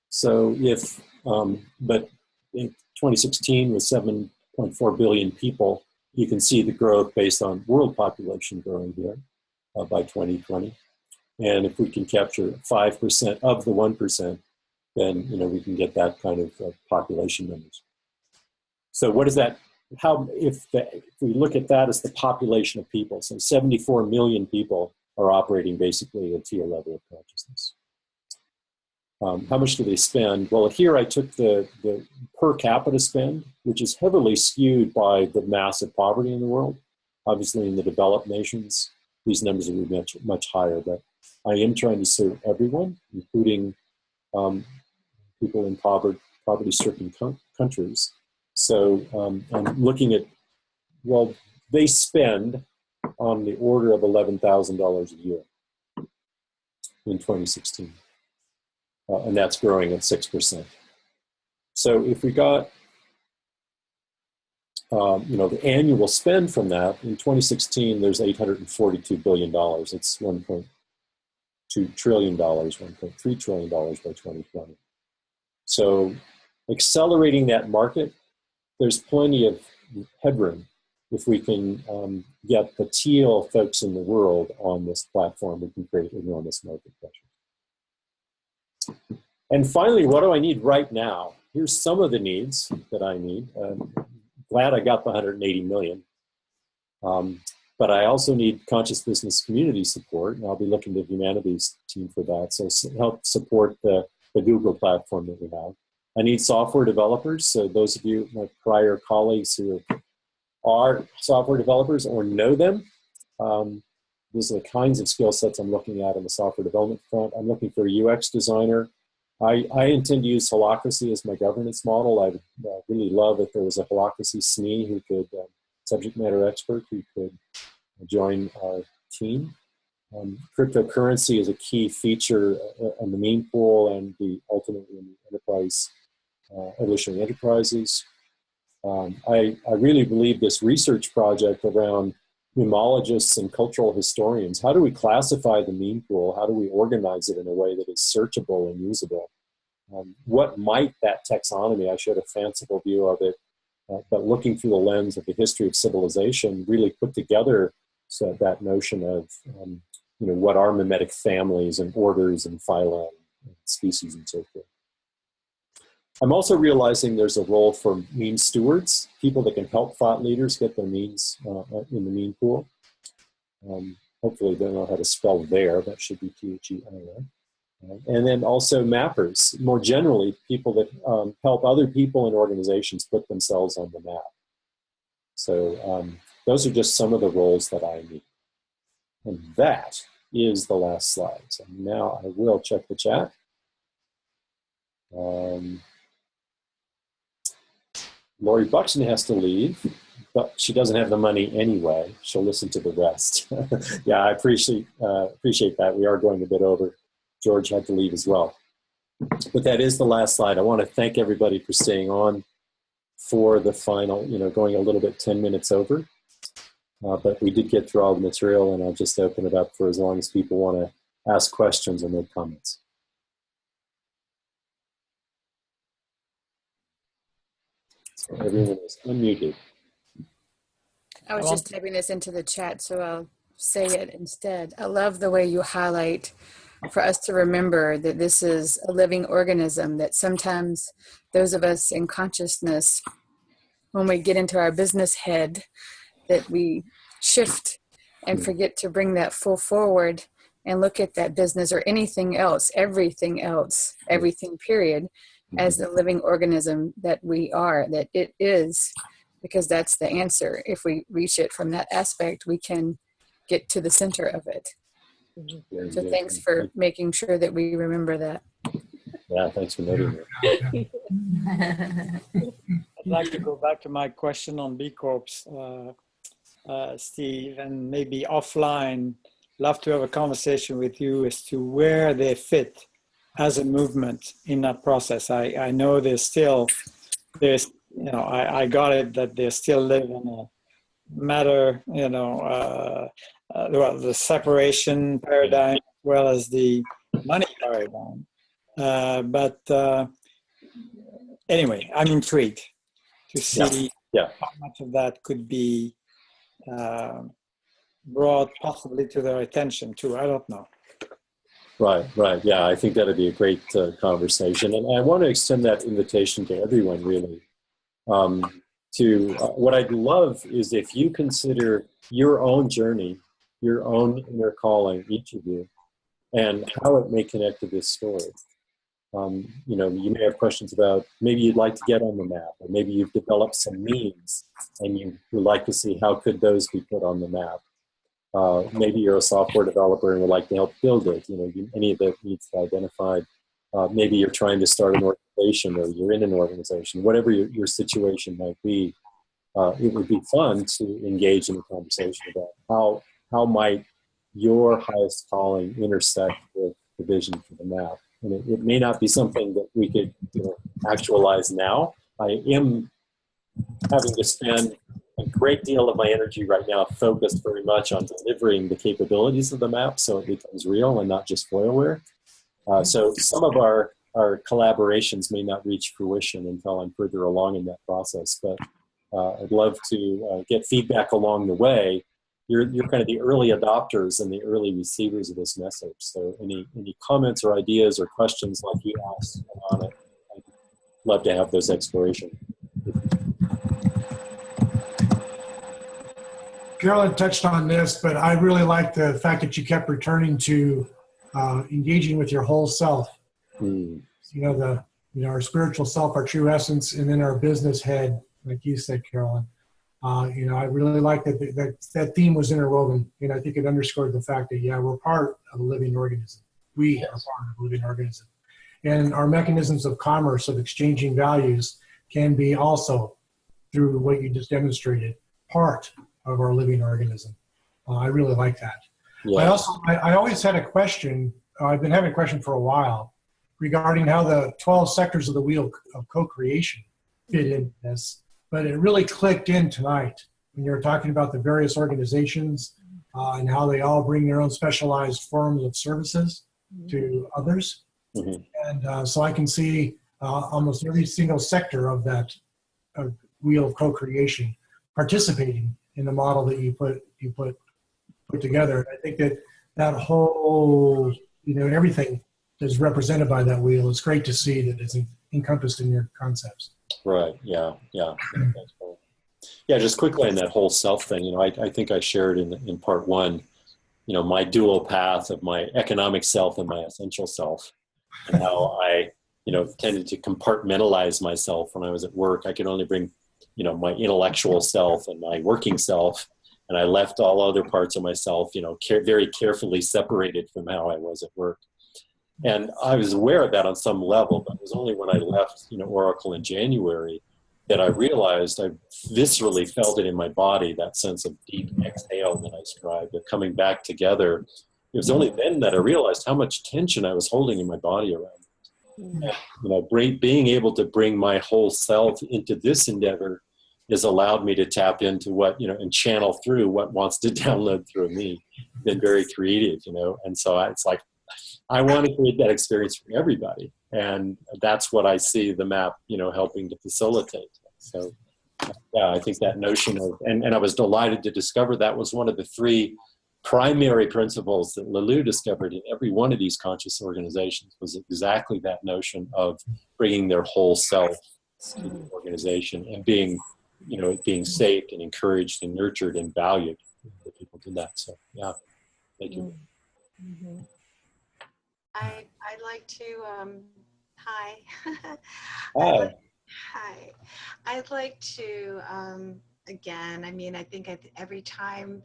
So if, but in 2016 with 7.4 billion people, you can see the growth based on world population growing here by 2020. And if we can capture 5% of the 1%, then we can get that kind of population numbers. So what is that? If we look at that as the population of people, so 74 million people are operating basically at a teal level of consciousness. How much do they spend? Well, here I took the per capita spend, which is heavily skewed by the massive poverty in the world. Obviously, in the developed nations, these numbers will be much higher, but I am trying to serve everyone, including people in poverty-stricken countries. So I'm looking at, well, they spend on the order of $11,000 a year in 2016. And that's growing at 6%. So if we got, the annual spend from that, in 2016, there's $842 billion. It's $1.2 trillion, $1.3 trillion by 2020. So accelerating that market, there's plenty of headroom if we can get the teal folks in the world on this platform, we can create enormous market pressure. And finally, what do I need right now? Here's some of the needs that I need. Glad I got the 180 million. But I also need conscious business community support, and I'll be looking to the humanities team for that. So help support the Google platform that we have. I need software developers. So those of you, my prior colleagues who are software developers or know them, these are the kinds of skill sets I'm looking at on the software development front. I'm looking for a UX designer. I intend to use holacracy as my governance model. I would really love if there was a holacracy SME who could, subject matter expert who could join our team. Cryptocurrency is a key feature on the meme pool and ultimately in the enterprise, evolutionary enterprises. I really believe this research project around memologists and cultural historians, how do we classify the meme pool? How do we organize it in a way that is searchable and usable? What might that taxonomy, I showed a fanciful view of it, but looking through the lens of the history of civilization, really put together that notion of, what are memetic families and orders and phyla and species and so forth. I'm also realizing there's a role for meme stewards, people that can help thought leaders get their memes in the meme pool. Hopefully they know how to spell there. That should be Their. And then also mappers, more generally, people that help other people and organizations put themselves on the map. So those are just some of the roles that I need. And that is the last slide. So now I will check the chat. Lori Buxton has to leave, but she doesn't have the money anyway. She'll listen to the rest. Yeah, I appreciate that. We are going a bit over. George had to leave as well. But that is the last slide. I want to thank everybody for staying on for the final, going a little bit 10 minutes over. But we did get through all the material, and I'll just open it up for as long as people want to ask questions or make comments. So everyone is unmuted. I was just typing this into the chat, so I'll say it instead. I love the way you highlight for us to remember that this is a living organism, that sometimes those of us in consciousness, when we get into our business head, that we shift and forget to bring that full forward and look at that business or anything else, everything period, as the living organism that we are, that it is, because that's the answer. If we reach it from that aspect, we can get to the center of it. So thanks for making sure that we remember that. Yeah, thanks for noting it. I'd like to go back to my question on B Corps, Steve, and maybe offline. Love to have a conversation with you as to where they fit as a movement in that process. I know I got it that they still live in a matter, the separation paradigm as well as the money paradigm. But anyway, I'm intrigued to see how much of that could be brought possibly to their attention too. I don't know. Right. Yeah, I think that'd be a great conversation. And I want to extend that invitation to everyone, really. What I'd love is if you consider your own journey, your own inner calling, each of you, and how it may connect to this story. You may have questions about maybe you'd like to get on the map, or maybe you've developed some means and you would like to see how could those be put on the map. Maybe you're a software developer and would like to help build it. Any of the needs identified. Maybe you're trying to start an organization, or you're in an organization. Whatever your situation might be, it would be fun to engage in a conversation about how might your highest calling intersect with the vision for the map. And it may not be something that we could actualize now. I am having to spend a great deal of my energy right now focused very much on delivering the capabilities of the map so it becomes real and not just foilware. So some of our collaborations may not reach fruition until I'm further along in that process. But I'd love to get feedback along the way. You're kind of the early adopters and the early receivers of this message. So any comments or ideas or questions like you asked on it, I'd love to have those explorations. Carolyn touched on this, but I really like the fact that you kept returning to engaging with your whole self. You know, our spiritual self, our true essence, and then our business head, like you said, Carolyn. You know, I really like that theme was interwoven, and I think it underscored the fact that, yeah, we're part of a living organism. We are part of a living organism. And our mechanisms of commerce, of exchanging values, can be also, through what you just demonstrated, part of our living organism. I really like that. Yeah. I always had a question, I've been having a question for a while, regarding how the 12 sectors of the wheel of co-creation fit into this. But it really clicked in tonight when you were talking about the various organizations and how they all bring their own specialized forms of services to others. Mm-hmm. And so I can see almost every single sector of that wheel of co-creation participating in the model that you put together. I think that whole, you know, everything is represented by that wheel. It's great to see that it's encompassed in your concepts. Right. Yeah. That's cool. Yeah. Just quickly on that whole self thing, you know, I think I shared in part one, you know, my dual path of my economic self and my essential self, and how I, you know, tended to compartmentalize myself when I was at work. I could only bring, you know, my intellectual self and my working self, and I left all other parts of myself, you know, very carefully separated from how I was at work. And I was aware of that on some level, but it was only when I left, you know, Oracle in January that I realized, I viscerally felt it in my body, that sense of deep exhale that I described, of coming back together. It was only then that I realized how much tension I was holding in my body around it. And, you know, being able to bring my whole self into this endeavor has allowed me to tap into what, you know, and channel through what wants to download through me. Been very creative, you know, and so it's like, I want to create that experience for everybody. And that's what I see the map, you know, helping to facilitate. So yeah, I think that notion of, and I was delighted to discover that was one of the three primary principles that Lelou discovered in every one of these conscious organizations, was exactly that notion of bringing their whole self to the organization and being, you know, being safe and encouraged and nurtured and valued. The people did that. So yeah, thank you. Mm-hmm. I'd like to, hi. Hi. Hi. I'd like to, again, I mean, I think every time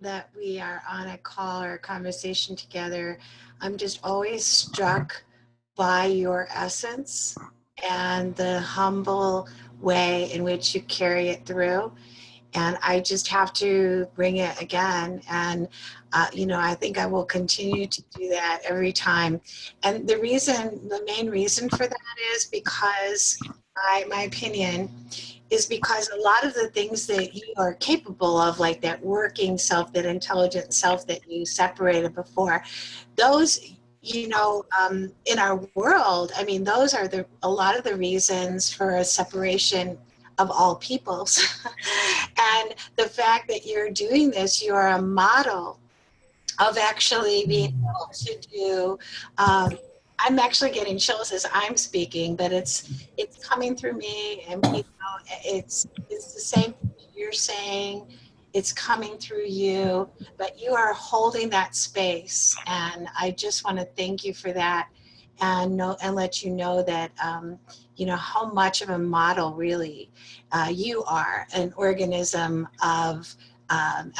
that we are on a call or a conversation together, I'm just always struck by your essence and the humble way in which you carry it through. And I just have to bring it again. And, you know, I think I will continue to do that every time. And the main reason for that is because, my opinion, is because a lot of the things that you are capable of, like that working self, that intelligent self that you separated before, those, you know, in our world, I mean, those are a lot of the reasons for a separation of all peoples. And the fact that you're doing this, you're a model of actually being able to do, I'm actually getting chills as I'm speaking, but it's coming through me, and you know, it's the same thing you're saying, it's coming through you, but you are holding that space, and I just want to thank you for that, and let you know that you know how much of a model really you are, an organism of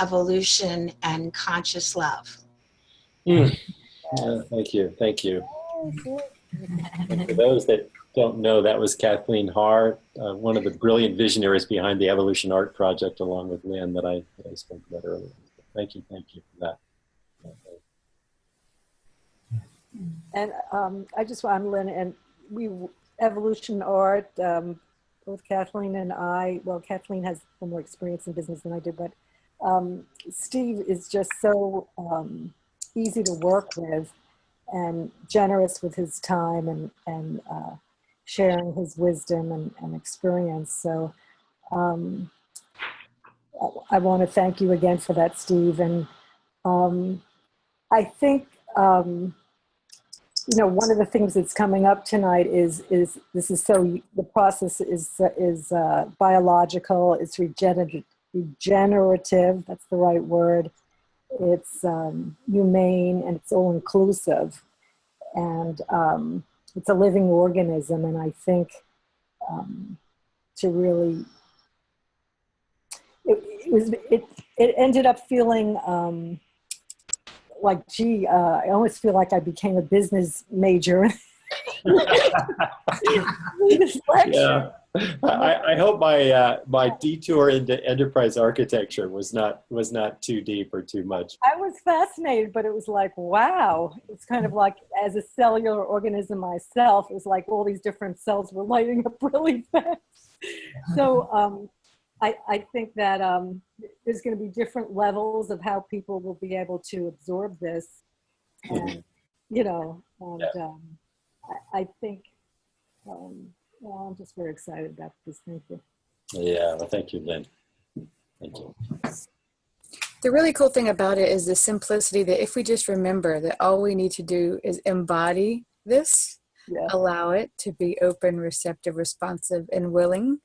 evolution and conscious love. Thank you. And for those that don't know, that was Kathleen Hart, one of the brilliant visionaries behind the Evolution Art Project, along with Lynn, that I spoke about earlier. Thank you for that. And I'm Lynn, and Evolution Art, both Kathleen and I, well, Kathleen has a little more experience in business than I did, but Steve is just so easy to work with and generous with his time and sharing his wisdom and experience. So I want to thank you again for that, Steve. And I think, you know, one of the things that's coming up tonight is this is so, the process is biological, it's regenerative, that's the right word. It's humane, and it's all inclusive. And it's a living organism. And I think to really, it ended up feeling like, gee, I almost feel like I became a business major. Yeah, I hope my detour into enterprise architecture was not too deep or too much. I was fascinated, but it was like, wow. It's kind of like, as a cellular organism myself, it was like all these different cells were lighting up really fast. So I think that there's going to be different levels of how people will be able to absorb this. And, you know, and I think, well, I'm just very excited about this. Thank you. Yeah, well, thank you, Lynn. Thank you. The really cool thing about it is the simplicity that if we just remember that all we need to do is embody this, allow it to be open, receptive, responsive, and willing,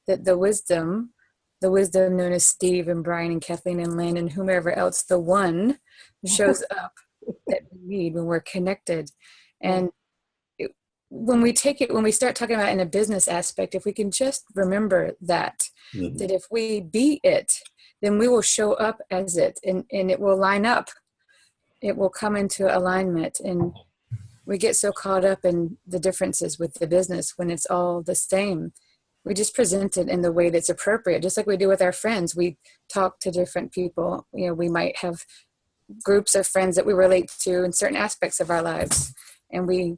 that the wisdom known as Steve and Brian and Kathleen and Lynn and whomever else, the one shows up that we need when we're connected. And when we start talking about in a business aspect, if we can just remember that, that if we be it, then we will show up as it, and it will line up. It will come into alignment. And we get so caught up in the differences with the business when it's all the same. We just present it in the way that's appropriate, just like we do with our friends. We talk to different people. You know, we might have groups of friends that we relate to in certain aspects of our lives, and we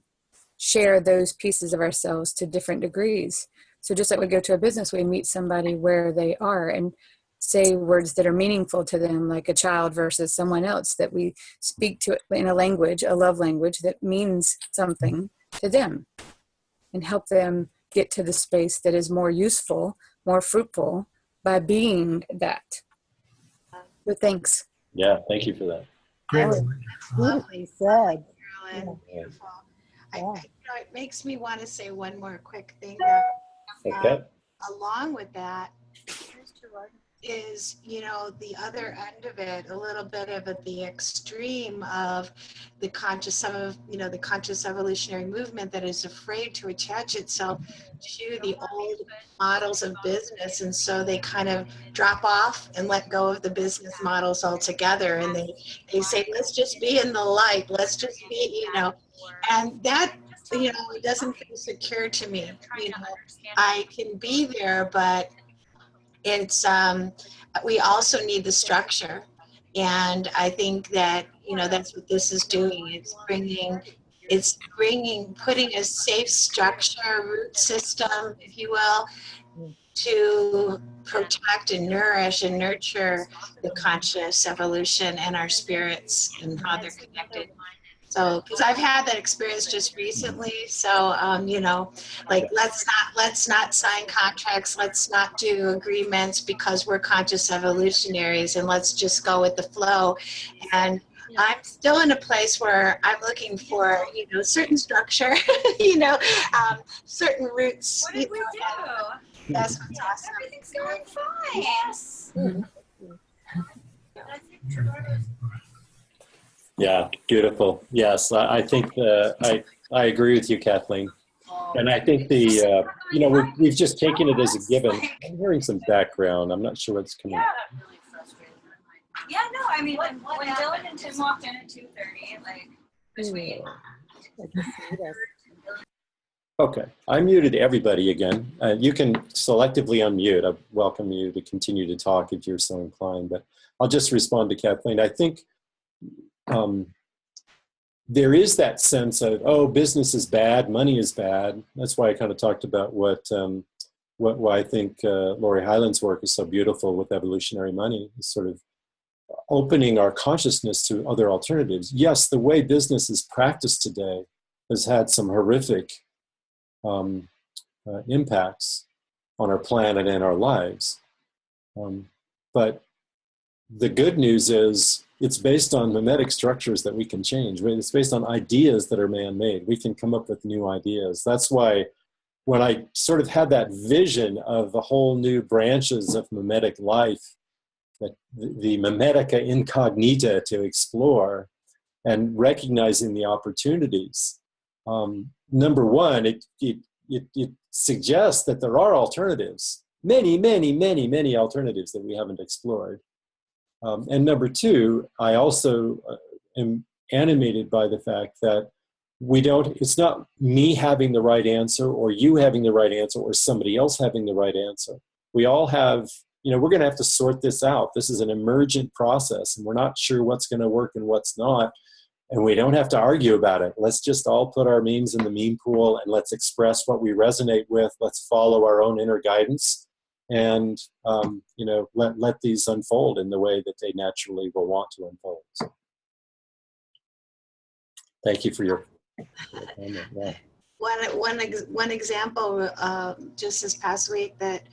share those pieces of ourselves to different degrees. So just like we go to a business, we meet somebody where they are and say words that are meaningful to them, like a child versus someone else, that we speak to in a language, a love language that means something to them, and help them get to the space that is more useful, more fruitful by being that. But thanks. Yeah, thank you for that. Great. Beautifully said. Carolyn, beautiful. Yeah. You know, it makes me want to say one more quick thing. Okay. Along with that is, you know, the other end of it, a little bit of the extreme of the conscious evolutionary movement that is afraid to attach itself to the old models of business. And so they kind of drop off and let go of the business models altogether. And they say, let's just be in the light. Let's just be, you know, and that, you know, it doesn't feel secure to me. You know, I can be there, but it's we also need the structure, and I think that, you know, that's what this is doing. It's putting a safe structure, root system, if you will, to protect and nourish and nurture the conscious evolution and our spirits and how they're connected. So, because I've had that experience just recently, so you know, like let's not sign contracts, let's not do agreements because we're conscious evolutionaries, and let's just go with the flow. And I'm still in a place where I'm looking for, you know, certain structure, you know, certain roots. What did we do? That's what's awesome. Everything's going fine. Yes. Yeah, beautiful. Yes, I think I agree with you, Kathleen. And I think you know, we've just taken it as a given. I'm hearing some background. I'm not sure what's coming. Yeah, really frustrating. Yeah, no, I mean, when Dylan and Tim walked in at 2:30, like, between. Okay, I muted everybody again. You can selectively unmute. I welcome you to continue to talk if you're so inclined, but I'll just respond to Kathleen. I think there is that sense of, oh, business is bad, money is bad. That's why I kind of talked about why I think Laurie Hyland's work is so beautiful with evolutionary money, is sort of opening our consciousness to other alternatives. Yes, the way business is practiced today has had some horrific impacts, on our planet and our lives. But the good news is it's based on memetic structures that we can change. It's based on ideas that are man-made. We can come up with new ideas. That's why when I sort of had that vision of the whole new branches of memetic life, that the memetica incognita to explore, and recognizing the opportunities, number one, it suggests that there are alternatives, many, many, many, many alternatives that we haven't explored. And number two, I also am animated by the fact that it's not me having the right answer or you having the right answer or somebody else having the right answer. We all have, we're going to have to sort this out. This is an emergent process and we're not sure what's going to work and what's not. And we don't have to argue about it. Let's just all put our memes in the meme pool and let's express what we resonate with. Let's follow our own inner guidance and, let these unfold in the way that they naturally will want to unfold. So, thank you for your comment. Yeah. One example just this past week that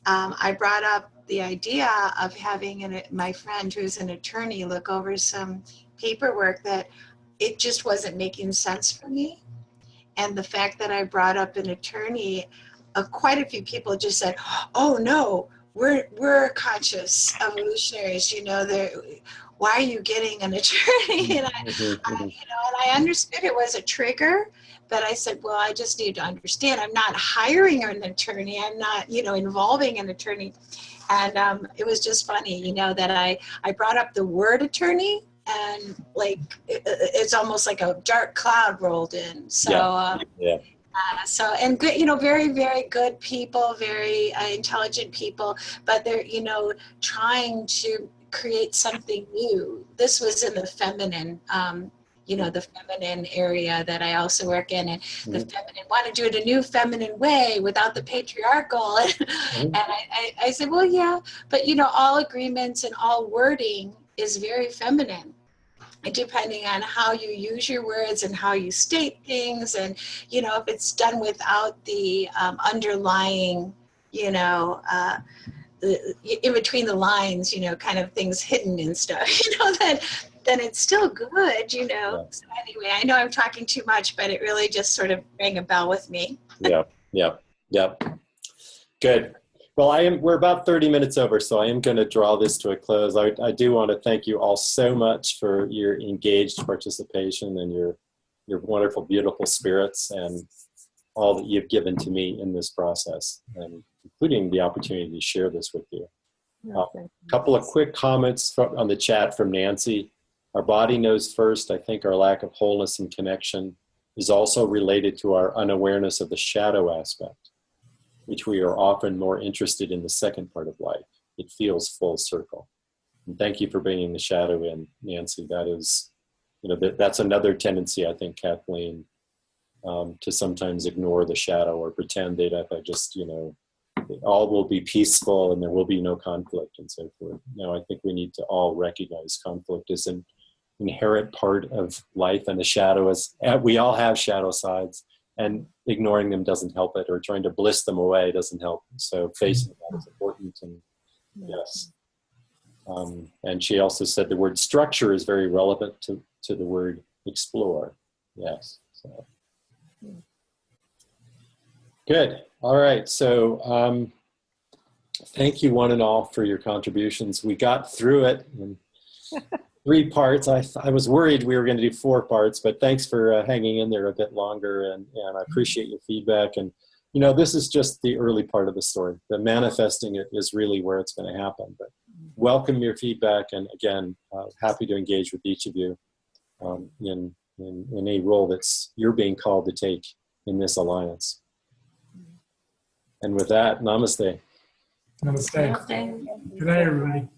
I brought up the idea of having my friend who's an attorney look over some paperwork that it just wasn't making sense for me. And the fact that I brought up an attorney, quite a few people just said, "Oh no, we're conscious evolutionaries. Why are you getting an attorney?" And I understood it was a trigger, but I said, well, I just need to understand. I'm not hiring an attorney. I'm not, involving an attorney. And it was just funny, that I brought up the word attorney and it's almost like a dark cloud rolled in. So, and good, very, very good people, very intelligent people, but they're, trying to create something new. This was in the feminine, the feminine area that I also work in, and the feminine want to do it a new feminine way without the patriarchal. And I said, well, yeah, but all agreements and all wording is very feminine. And depending on how you use your words and how you state things, and if it's done without the underlying, in between the lines, kind of things hidden and stuff, then it's still good, Yeah. So anyway, I know I'm talking too much, but it really just sort of rang a bell with me. Yeah. Good. Well, we're about 30 minutes over, so I am going to draw this to a close. I do want to thank you all so much for your engaged participation and your wonderful, beautiful spirits and all that you've given to me in this process, and including the opportunity to share this with you. A couple of quick comments on the chat from Nancy. Our body knows first. I think our lack of wholeness and connection is also related to our unawareness of the shadow aspect, which we are often more interested in the second part of life. It feels full circle. And thank you for bringing the shadow in, Nancy. That is, that's another tendency, I think, Kathleen, to sometimes ignore the shadow or pretend that if I just, all will be peaceful and there will be no conflict and so forth. No, I think we need to all recognize conflict as an inherent part of life, and the shadow is, we all have shadow sides, and ignoring them doesn't help it, or trying to bliss them away doesn't help. So facing that is important. And yes. And she also said the word structure is very relevant to the word explore. Yes. So. Good. All right. So thank you one and all for your contributions. We got through it in 3 parts. I was worried we were going to do 4 parts, but thanks for hanging in there a bit longer, and I appreciate your feedback. And this is just the early part of the story. The manifesting it is really where it's going to happen. But welcome your feedback, and again, happy to engage with each of you in a role that's you're being called to take in this alliance. And with that, namaste. Namaste. Good night, everybody.